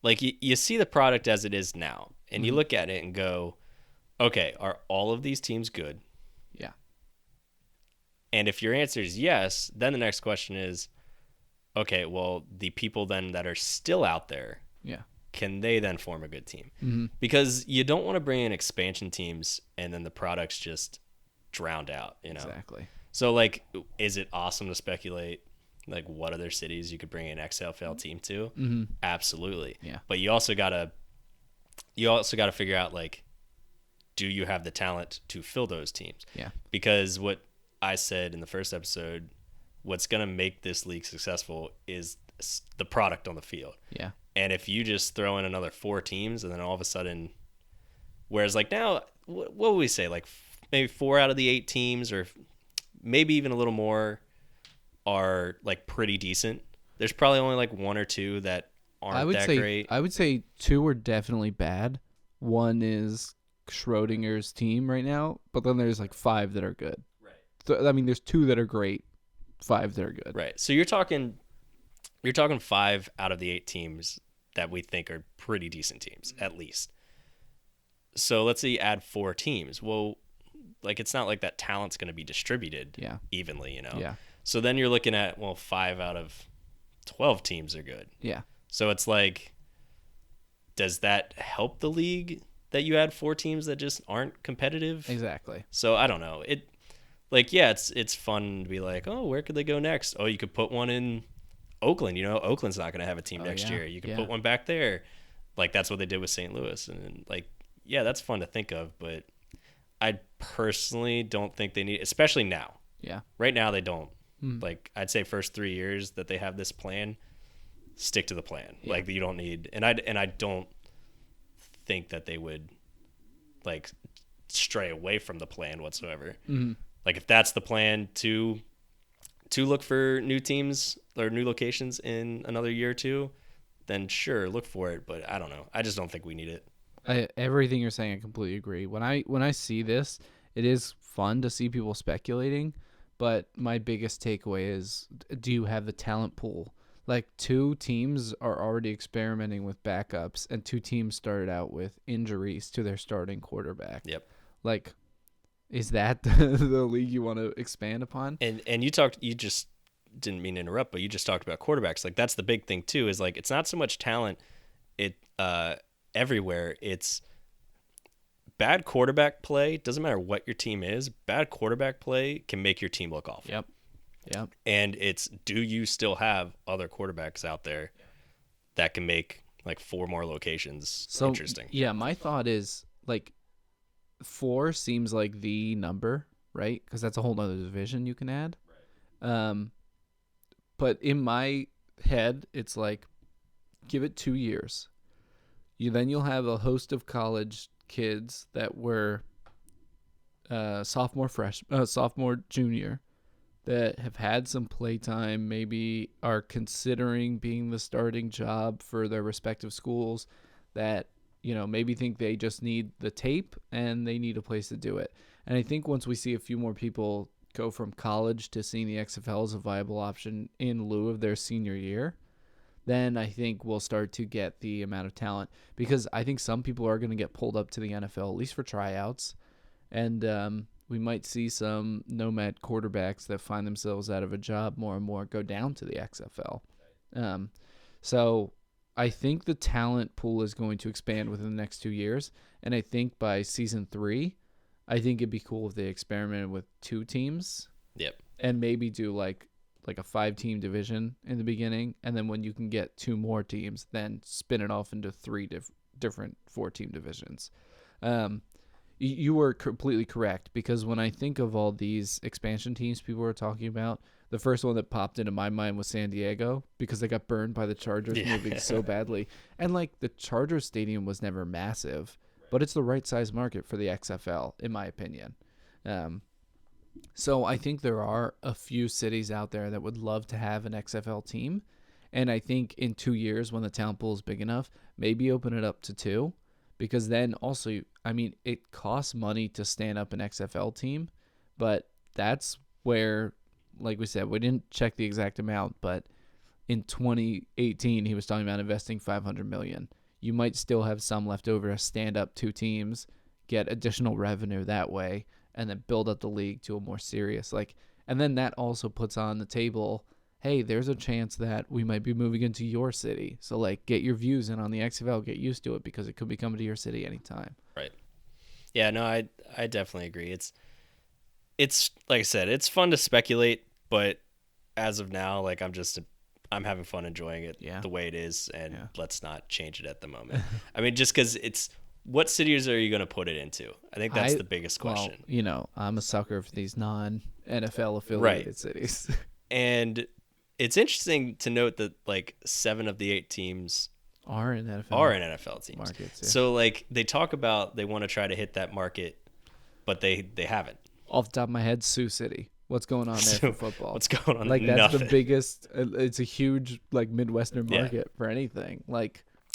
like you see the product as it is now, and you look at it and go, okay, are all of these teams good? Yeah. And if your answer is yes, then the next question is, okay, well, the people then that are still out there, Yeah. can they then form a good team? Mm-hmm. Because you don't want to bring in expansion teams and then the product's just drowned out, Exactly. So, like, is it awesome to speculate, like, what other cities you could bring an XFL team to? Mm-hmm. Absolutely. Yeah. But you also gotta figure out, like, do you have the talent to fill those teams? Yeah. Because what I said in the first episode, what's going to make this league successful is the product on the field. Yeah. And if you just throw in another 4 teams and then all of a sudden, whereas like now, what would we say? Like maybe 4 out of the 8 teams, or maybe even a little more, are like pretty decent. There's probably only like 1 or 2 that aren't great. I would say 2 are definitely bad. One is Schrodinger's team right now, but then there's like 5 that are good. Right. So, I mean, there's 2 that are great, 5 that are good. Right. So you're talking 5 out of the 8 teams that we think are pretty decent teams, at least. So let's say you add 4 teams. Well, like it's not like that talent's going to be distributed evenly, Yeah. So then you're looking at, well, 5 out of 12 teams are good. Yeah. So it's like, does that help the league that you add 4 teams that just aren't competitive? Exactly. So I don't know. It's fun to be like, oh, where could they go next? Oh, you could put one in Oakland. Oakland's not going to have a team next year. You could put one back there. Like that's what they did with St. Louis. And like, yeah, that's fun to think of. But I personally don't think they need, especially now. Yeah. Right now they don't. Like I'd say first 3 years that they have this plan, stick to the plan. Yeah. Like you don't need, and I don't think that they would like stray away from the plan whatsoever. Mm-hmm. Like if that's the plan to look for new teams or new locations in another year or 2, then sure, look for it. But I don't know. I just don't think we need it. Everything you're saying, I completely agree. When I see this, it is fun to see people speculating, but my biggest takeaway is, do you have the talent pool? Like 2 teams are already experimenting with backups, and 2 teams started out with injuries to their starting quarterback. Yep. Like, is that the league you want to expand upon? And you just didn't mean to interrupt, but you just talked about quarterbacks. Like that's the big thing too, is like it's not so much talent everywhere. It's bad quarterback play. Doesn't matter what your team is. Bad quarterback play can make your team look awful. Yep. And it's, do you still have other quarterbacks out there that can make like 4 more locations interesting? Yeah, my thought is like 4 seems like the number, right? Because that's a whole other division you can add. Right. But in my head, it's like Give it 2 years. You'll have a host of college kids that were sophomore, junior, that have had some playtime, maybe are considering being the starting job for their respective schools, that, maybe think they just need the tape and they need a place to do it. And I think once we see a few more people go from college to seeing the XFL as a viable option in lieu of their senior year, then I think we'll start to get the amount of talent, because I think some people are going to get pulled up to the NFL, at least for tryouts. And we might see some nomad quarterbacks that find themselves out of a job more and more go down to the XFL. So I think the talent pool is going to expand within the next 2 years. And I think by season 3, I think it'd be cool if they experimented with 2 teams. Yep. And maybe do like a 5-team division in the beginning. And then when you can get 2 more teams, then spin it off into 3 different 4-team divisions. You were completely correct, because when I think of all these expansion teams people were talking about, the first one that popped into my mind was San Diego, because they got burned by the Chargers moving so badly. And the Chargers stadium was never massive, but it's the right size market for the XFL, in my opinion. So I think there are a few cities out there that would love to have an XFL team. And I think in 2 years, when the talent pool is big enough, maybe open it up to 2. Because then also, it costs money to stand up an XFL team, but that's where, like we said, we didn't check the exact amount, but in 2018, he was talking about investing $500 million. You might still have some left over to stand up 2 teams, get additional revenue that way, and then build up the league to a more serious, and then that also puts on the table, hey, there's a chance that we might be moving into your city. So, get your views in on the XFL, get used to it, because it could be coming to your city anytime. Right. Yeah, no, I definitely agree. It's like I said, it's fun to speculate, but as of now, I'm having fun enjoying it the way it is, and let's not change it at the moment. Just because what cities are you going to put it into? I think that's the biggest question. Well, I'm a sucker for these non-NFL affiliated cities. And it's interesting to note that 7 of the 8 teams are in NFL teams. Markets, yeah. So they talk about they want to try to hit that market, but they haven't. Off the top of my head, Sioux City. What's going on there for football? What's going on? That's Nothing. the biggest. It's a huge Midwestern market for anything.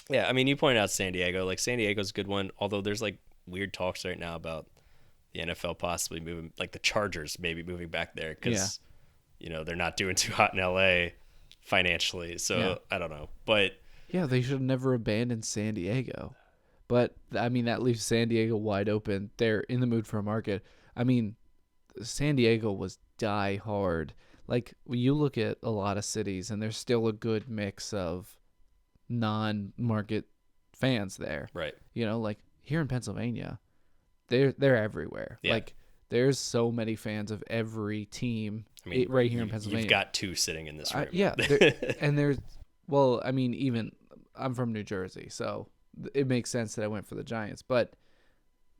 Yeah, you pointed out San Diego. San Diego's a good one. Although there's weird talks right now about the NFL possibly moving, the Chargers maybe moving back there because they're not doing too hot in LA financially. So I don't know, but yeah, they should have never abandoned San Diego. But that leaves San Diego wide open. They're in the mood for a market. San Diego was die hard. When you look at a lot of cities, and there's still a good mix of non-market fans there. Right. Here in Pennsylvania, they're everywhere. Yeah. There's so many fans of every team right here in Pennsylvania. You've got 2 sitting in this room. And there's, even I'm from New Jersey, so it makes sense that I went for the Giants. But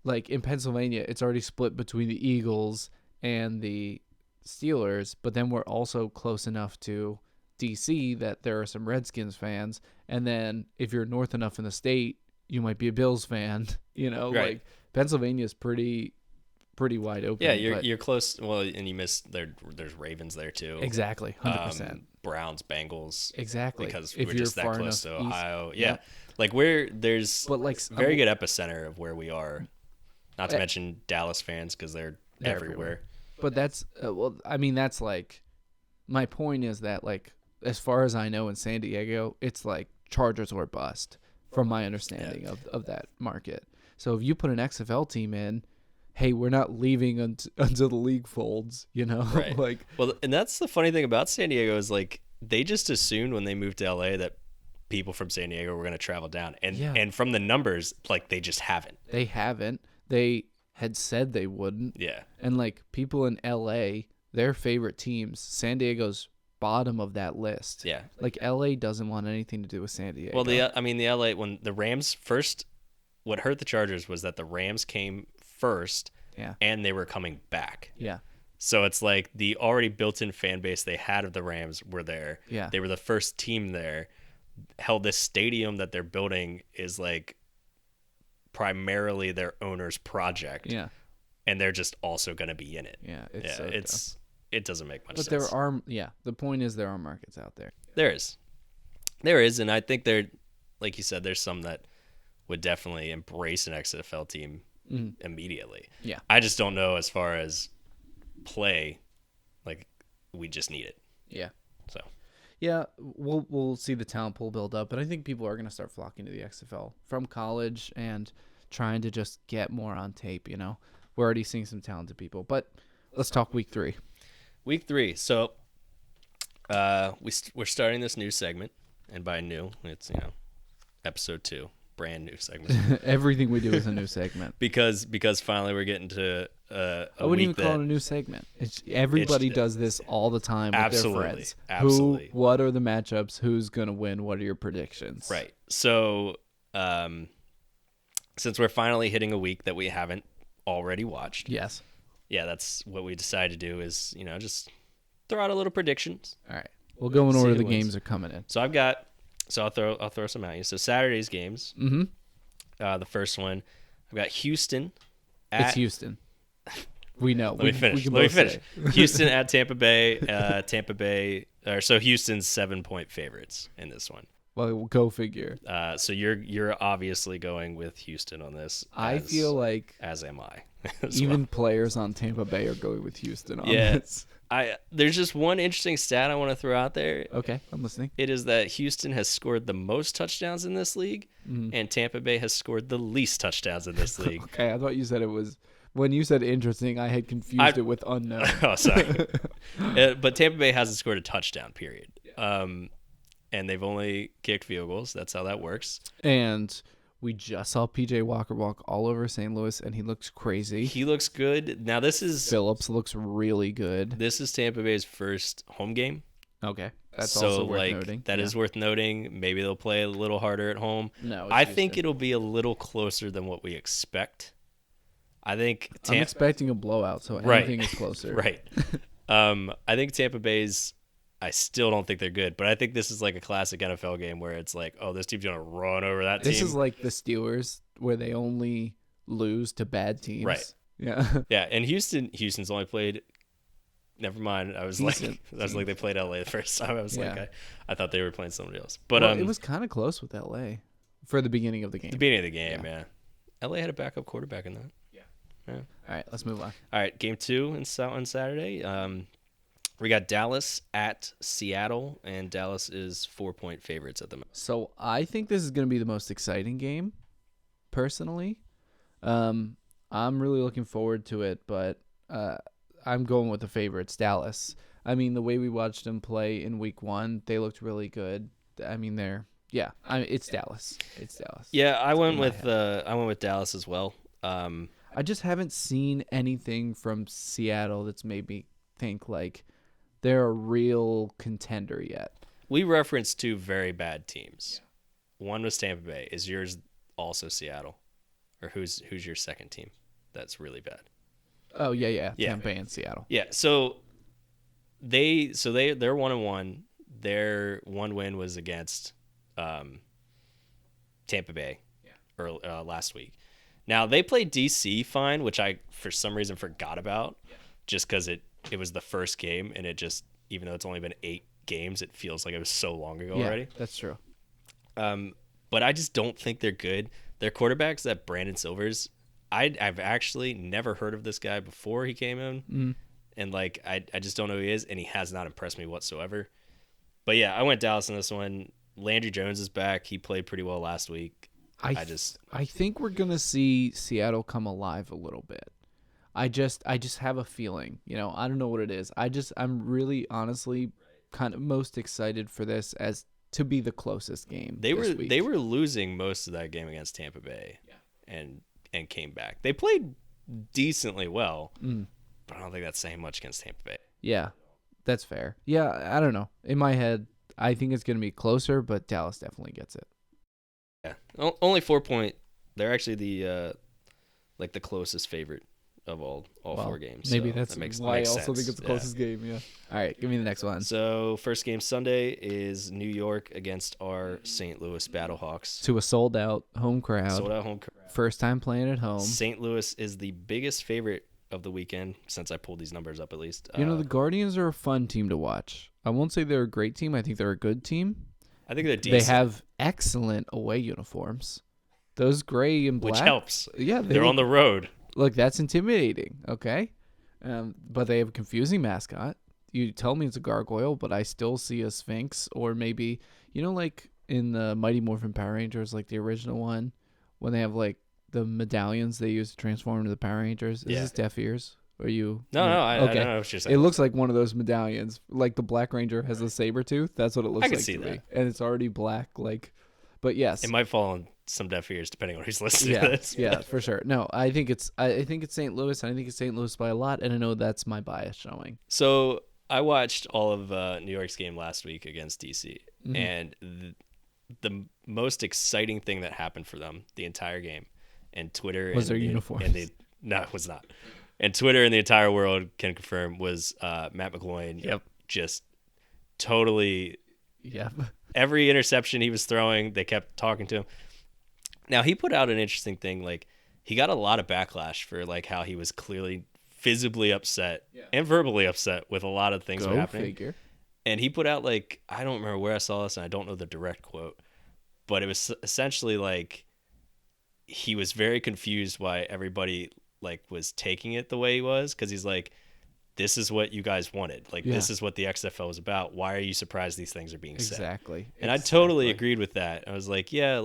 in Pennsylvania, it's already split between the Eagles and the Steelers, but then we're also close enough to DC that there are some Redskins fans. And then if you're north enough in the state, you might be a Bills fan. Right. Pennsylvania's pretty wide open. Yeah, you're close. Well, and you missed there's Ravens there too. Exactly, 100%. Browns, Bengals. Exactly, because if we're you're just that close to Ohio. Yeah. There's very good epicenter of where we are. Not to mention Dallas fans, because they're everywhere. But that's that's my point is that as far as I know in San Diego, it's Chargers or bust from my understanding of that market. So if you put an XFL team in, hey, we're not leaving until the league folds, Right. Well, and that's the funny thing about San Diego is they just assumed when they moved to LA that people from San Diego were going to travel down, and from the numbers, they just haven't. They haven't. They had said they wouldn't. Yeah. And people in LA, their favorite teams, San Diego's bottom of that list. Yeah. LA doesn't want anything to do with San Diego. Well, the LA, when the Rams first, what hurt the Chargers was that the Rams came first, and they were coming back. Yeah. So it's the already built-in fan base they had of the Rams were there. Yeah. They were the first team there. hell, this stadium that they're building is like primarily their owner's project. Yeah. And they're just also going to be in it. Yeah. It doesn't make much but sense. the point is there are markets out there. There is. And I think like you said, there's some that would definitely embrace an XFL team immediately. Yeah. I just don't know as far as play, like we just need it. Yeah. So. Yeah, we'll see the talent pool build up, but I think people are going to start flocking to the XFL from college and trying to just get more on tape, We're already seeing some talented people, but let's talk week 3. Week 3. So we're starting this new segment, and by new, it's, episode 2. Brand new segment. Everything we do is a new segment. because finally we're getting to I wouldn't even call it a new segment. Everybody does this all the time with their friends. Absolutely. What are the matchups? Who's going to win? What are your predictions? Right. So since we're finally hitting a week that we haven't already watched. Yes. Yeah, that's what we decided to do is, just throw out a little predictions. All right. We'll go in order the games are coming in. So I'll throw some at you. So Saturday's games. Mm-hmm. The first one, I've got Houston. It's Houston. We know. Let me finish. Houston at Tampa Bay. So Houston's 7-point favorites in this one. Well, go figure. So you're obviously going with Houston on this. I feel like, as am I. Even players on Tampa Bay are going with Houston on this. There's just one interesting stat I want to throw out there. Okay, I'm listening. It is that Houston has scored the most touchdowns in this league, and Tampa Bay has scored the least touchdowns in this league. Okay, I thought you said it was. When you said interesting, I had confused it with unknown. Oh, sorry. But Tampa Bay hasn't scored a touchdown, period. And they've only kicked field goals. That's how that works. And we just saw PJ Walker walk all over St. Louis, and he looks crazy. He looks good. Now Phillips looks really good. This is Tampa Bay's first home game. Okay, that's also worth noting. That is worth noting. Maybe they'll play a little harder at home. No, I think it'll be a little closer than what we expect. I think I'm expecting a blowout, so anything is closer. Right. I think Tampa Bay's. I still don't think they're good, but I think this is like a classic NFL game where it's like, oh, this team's gonna run over that team. This is like the Steelers, where they only lose to bad teams. Right. Yeah. Yeah, and Houston's only played. Never mind. I was like they played LA the first time. I was like, I thought they were playing somebody else. But it was kind of close with LA for the beginning of the game. The beginning of the game, yeah. LA had a backup quarterback in that. Yeah. All right, let's move on. All right, game 2 on Saturday. We got Dallas at Seattle, and Dallas is 4-point favorites at the moment. So I think this is going to be the most exciting game, personally. I'm really looking forward to it, but I'm going with the favorites, Dallas. I mean, the way we watched them play in week 1, they looked really good. I mean, it's Dallas. It's Dallas. Yeah, I went with Dallas as well. I just haven't seen anything from Seattle that's made me think like they're a real contender yet. We referenced 2 very bad teams. One was Tampa Bay. Is yours also Seattle? Or who's your second team that's really bad? Oh, yeah. Tampa Bay and Seattle. Yeah, so they're 1-1. Their one win was against Tampa Bay last week. Now, they played DC fine, which I, for some reason, forgot about just because it was the first game, and it just, even though it's only been 8 games, it feels like it was so long ago already. That's true. But I just don't think they're good. Their quarterback's that Brandon Silvers. I've actually never heard of this guy before he came in, and like I just don't know who he is, and he has not impressed me whatsoever. But yeah, I went Dallas in this one. Landry Jones is back. He played pretty well last week. I think we're gonna see Seattle come alive a little bit. I just have a feeling, I don't know what it is. I'm really honestly kind of most excited for this as to be the closest game. They were losing most of that game against Tampa Bay, and came back. They played decently well, but I don't think that's saying much against Tampa Bay. Yeah, that's fair. Yeah, I don't know. In my head, I think it's gonna be closer, but Dallas definitely gets it. Yeah, only 4-point. They're actually the closest favorite of all Well, 4 games. Maybe so that's that makes why I sense. also think it's the closest game. Yeah. All right, give me the next one. So first game Sunday is New York against our St. Louis BattleHawks. To a sold-out home crowd. Sold out home crowd. First time playing at home. St. Louis is the biggest favorite of the weekend, since I pulled these numbers up at least. The Guardians are a fun team to watch. I won't say they're a great team. I think they're a good team. I think they're decent. They have excellent away uniforms. Those gray and black. Which helps. Yeah. They're on the road. Look, that's intimidating, okay? But they have a confusing mascot. You tell me it's a gargoyle, but I still see a sphinx, or maybe, like in the Mighty Morphin Power Rangers, like the original one, when they have like the medallions they use to transform into the Power Rangers. Is this deaf ears? Or you? No, I don't know what you're saying. It looks like one of those medallions. Like the Black Ranger has a saber tooth. That's what it looks like. I can see to that. me. And it's already black, but yes. It might fall on some deaf ears depending on who's listening to this. Yeah, for sure. No, I think it's St. Louis. I think it's St. Louis by a lot, and I know that's my bias showing. So I watched all of New York's game last week against DC, and the most exciting thing that happened for them the entire game, and Twitter was their uniforms. No, it was not. And Twitter and the entire world can confirm was Matt McGloin. Yep. Just totally. Yep. Every interception he was throwing, they kept talking to him. Now, he put out an interesting thing. Like, he got a lot of backlash for how he was clearly visibly upset and verbally upset with a lot of things that were happening. Figure. And he put out I don't remember where I saw this, and I don't know the direct quote, but it was essentially he was very confused why everybody was taking it the way he was, because he's like, this is what you guys wanted. This is what the XFL was about. Why are you surprised these things are being said? Exactly. And I totally agreed with that. I was like, yeah,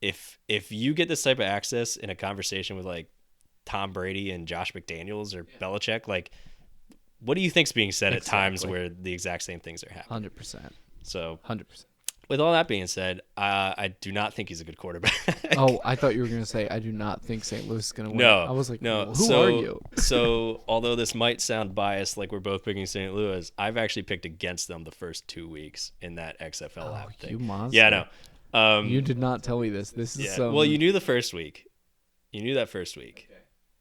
if you get this type of access in a conversation with Tom Brady and Josh McDaniels or Belichick, what do you think's being said at times where the exact same things are happening? 100%. So 100%. With all that being said, I do not think he's a good quarterback. Oh, I thought you were going to say, I do not think St. Louis is going to win. No. I was like, no. Who are you? So although this might sound biased, we're both picking St. Louis, I've actually picked against them the first 2 weeks in that XFL app thing. You monster. Yeah, no. You did not tell me this. This is Well, you knew the first week. You knew that first week.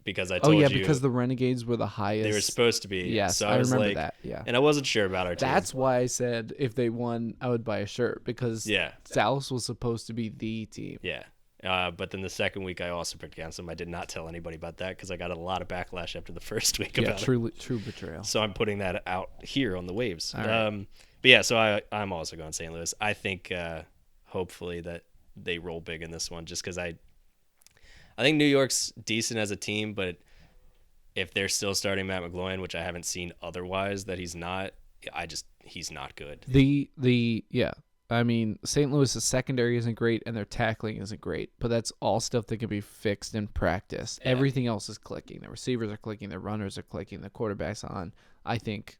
Because I told you. Because the Renegades were the highest. They were supposed to be. Yes, so I was remember that. Yeah. And I wasn't sure about our team. That's why I said if they won, I would buy a shirt, because Dallas was supposed to be the team. Yeah. But then the second week I also picked against them. I did not tell anybody about that because I got a lot of backlash after the first week about it. True betrayal. So I'm putting that out here on the waves. Right. But yeah, so I'm also going St. Louis. I think hopefully that they roll big in this one, just because I think New York's decent as a team, but if they're still starting Matt McGloin, which I haven't seen otherwise that he's not, he's not good. I mean, St. Louis' secondary isn't great and their tackling isn't great, but that's all stuff that can be fixed in practice. Yeah. Everything else is clicking. The receivers are clicking, the runners are clicking, the quarterback's on. I think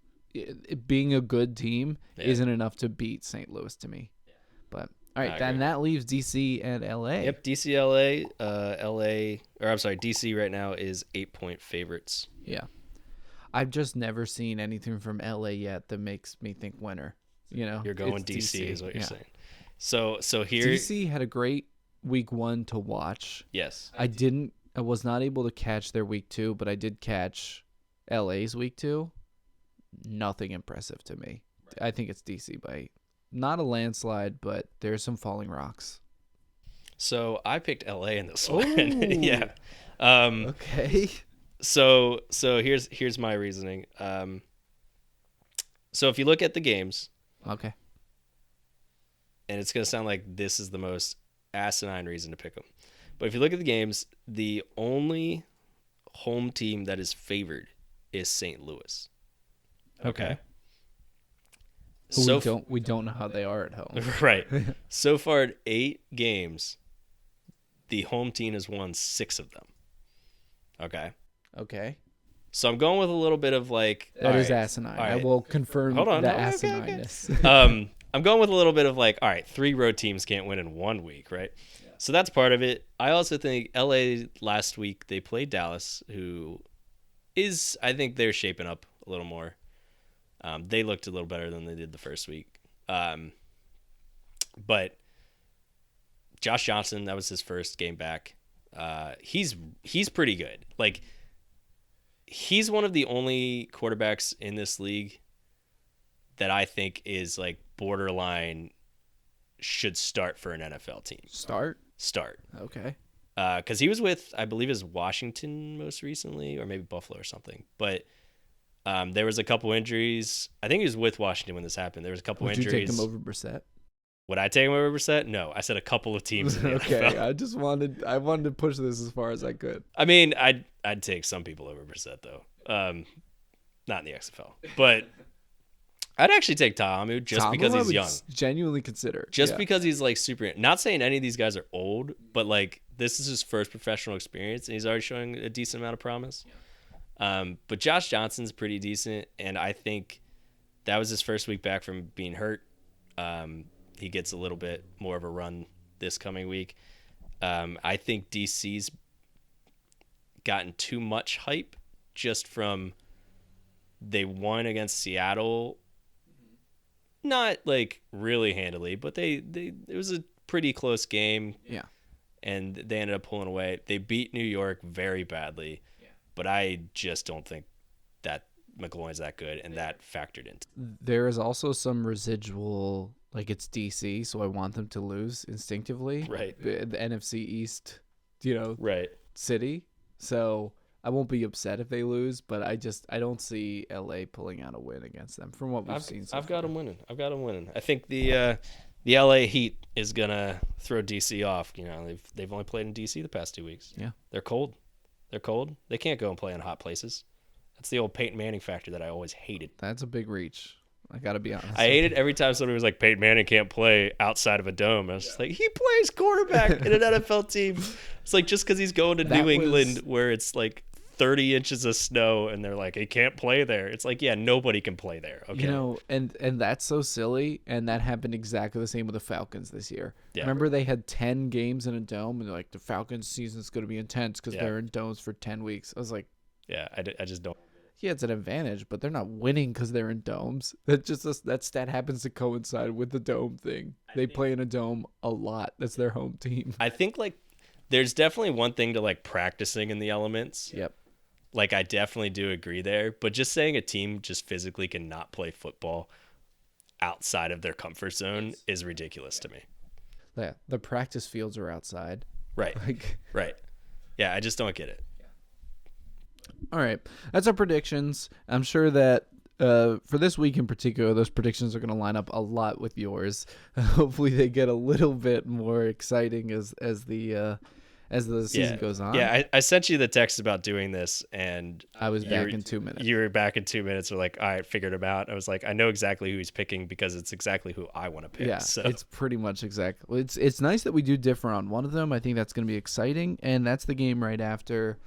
being a good team isn't enough to beat St. Louis to me. Yeah. But all right, then that leaves DC and LA. Yep, DC, DC right now is 8-point favorites. Yeah. I've just never seen anything from LA yet that makes me think winner. You're going DC is what you're saying. So here DC had a great week 1 to watch. Yes. I was not able to catch their week 2, but I did catch LA's week 2. Nothing impressive to me. Right. I think it's DC by not a landslide, but there's some falling rocks. So I picked LA in this one. Yeah. Okay. So here's my reasoning. So if you look at the games, okay, and it's gonna sound like this is the most asinine reason to pick them, but if you look at the games, the only home team that is favored is St. Louis. Okay. We don't know how they are at home. Right. So far at 8 games, the home team has won 6 of them. Okay. So I'm going with a little bit of that is asinine. Right. I will confirm asinineness. Okay. I'm going with a little bit of all right, 3 road teams can't win in 1 week, right? Yeah. So that's part of it. I also think LA last week they played Dallas, who is, I think they're shaping up a little more. They looked a little better than they did the first week. But Josh Johnson, that was his first game back. He's pretty good. he's one of the only quarterbacks in this league that I think is like borderline should start for an NFL team. Start. Okay. Okay. Because he was with, I believe, is Washington most recently, or maybe Buffalo or something. But there was a couple injuries. I think he was with Washington when this happened. There was a couple injuries. Would you take him over Brissett? Would I take him over Brissett? No, I said a couple of teams in the Okay, NFL. I wanted to push this as far as I could. I mean, I'd take some people over Brissett though. Not in the XFL, but I'd actually take Ta'amu just because he's young. Genuinely consider. Just because he's like super. Not saying any of these guys are old, but like this is his first professional experience, and he's already showing a decent amount of promise. But Josh Johnson's pretty decent, and I think that was his first week back from being hurt. He gets a little bit more of a run this coming week. I think DC's gotten too much hype just from they won against Seattle, not like really handily, but it was a pretty close game. Yeah. And they ended up pulling away. They beat New York very badly, but I just don't think that McGloin's that good, and that factored into. There is also some residual, like it's DC, so I want them to lose instinctively. Right. The NFC East, right. city. So I won't be upset if they lose, but I don't see LA pulling out a win against them from what we've seen. I've got them winning. I think the LA Heat is gonna throw DC off. They've only played in DC the past 2 weeks. Yeah. They're cold. They can't go and play in hot places. That's the old Peyton Manning factor that I always hated. That's a big reach. I got to be honest. I hated every time somebody was like, Peyton Manning can't play outside of a dome. I was just like, he plays quarterback in an NFL team. It's like just because he's going to New England where it's like 30 inches of snow and they're like, he can't play there. It's like, yeah, nobody can play there. Okay. And that's so silly. And that happened exactly the same with the Falcons this year. Yeah. Remember they had 10 games in a dome and they're like, the Falcons season's going to be intense because they're in domes for 10 weeks. I was like, yeah, I just don't. Yeah, it's an advantage, but they're not winning because they're in domes. That stat happens to coincide with the dome thing. They play in a dome a lot. That's their home team. I think like there's definitely one thing to like practicing in the elements. Yep. Like I definitely do agree there, but just saying a team just physically cannot play football outside of their comfort zone is ridiculous to me. Yeah, the practice fields are outside. Right. Right. Yeah, I just don't get it. All right. That's our predictions. I'm sure that for this week in particular, those predictions are going to line up a lot with yours. Hopefully they get a little bit more exciting as the season goes on. Yeah, I sent you the text about doing this, and I was back in 2 minutes. You were back in 2 minutes. We're like, all right, figured him out. I was like, I know exactly who he's picking because it's exactly who I want to pick. Yeah, so. It's pretty much exactly. It's nice that we do differ on one of them. I think that's going to be exciting, and that's the game right after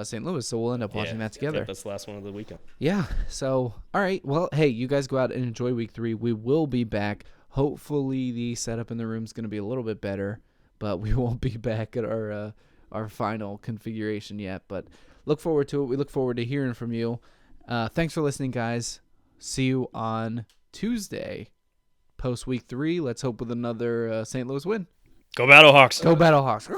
St. Louis, so we'll end up watching that together. That's the last one of the weekend. Yeah, so, all right. Well, hey, you guys go out and enjoy week 3. We will be back. Hopefully the setup in the room is going to be a little bit better, but we won't be back at our final configuration yet. But look forward to it. We look forward to hearing from you. Thanks for listening, guys. See you on Tuesday, post week 3. Let's hope with another St. Louis win. Go BattleHawks. Go BattleHawks.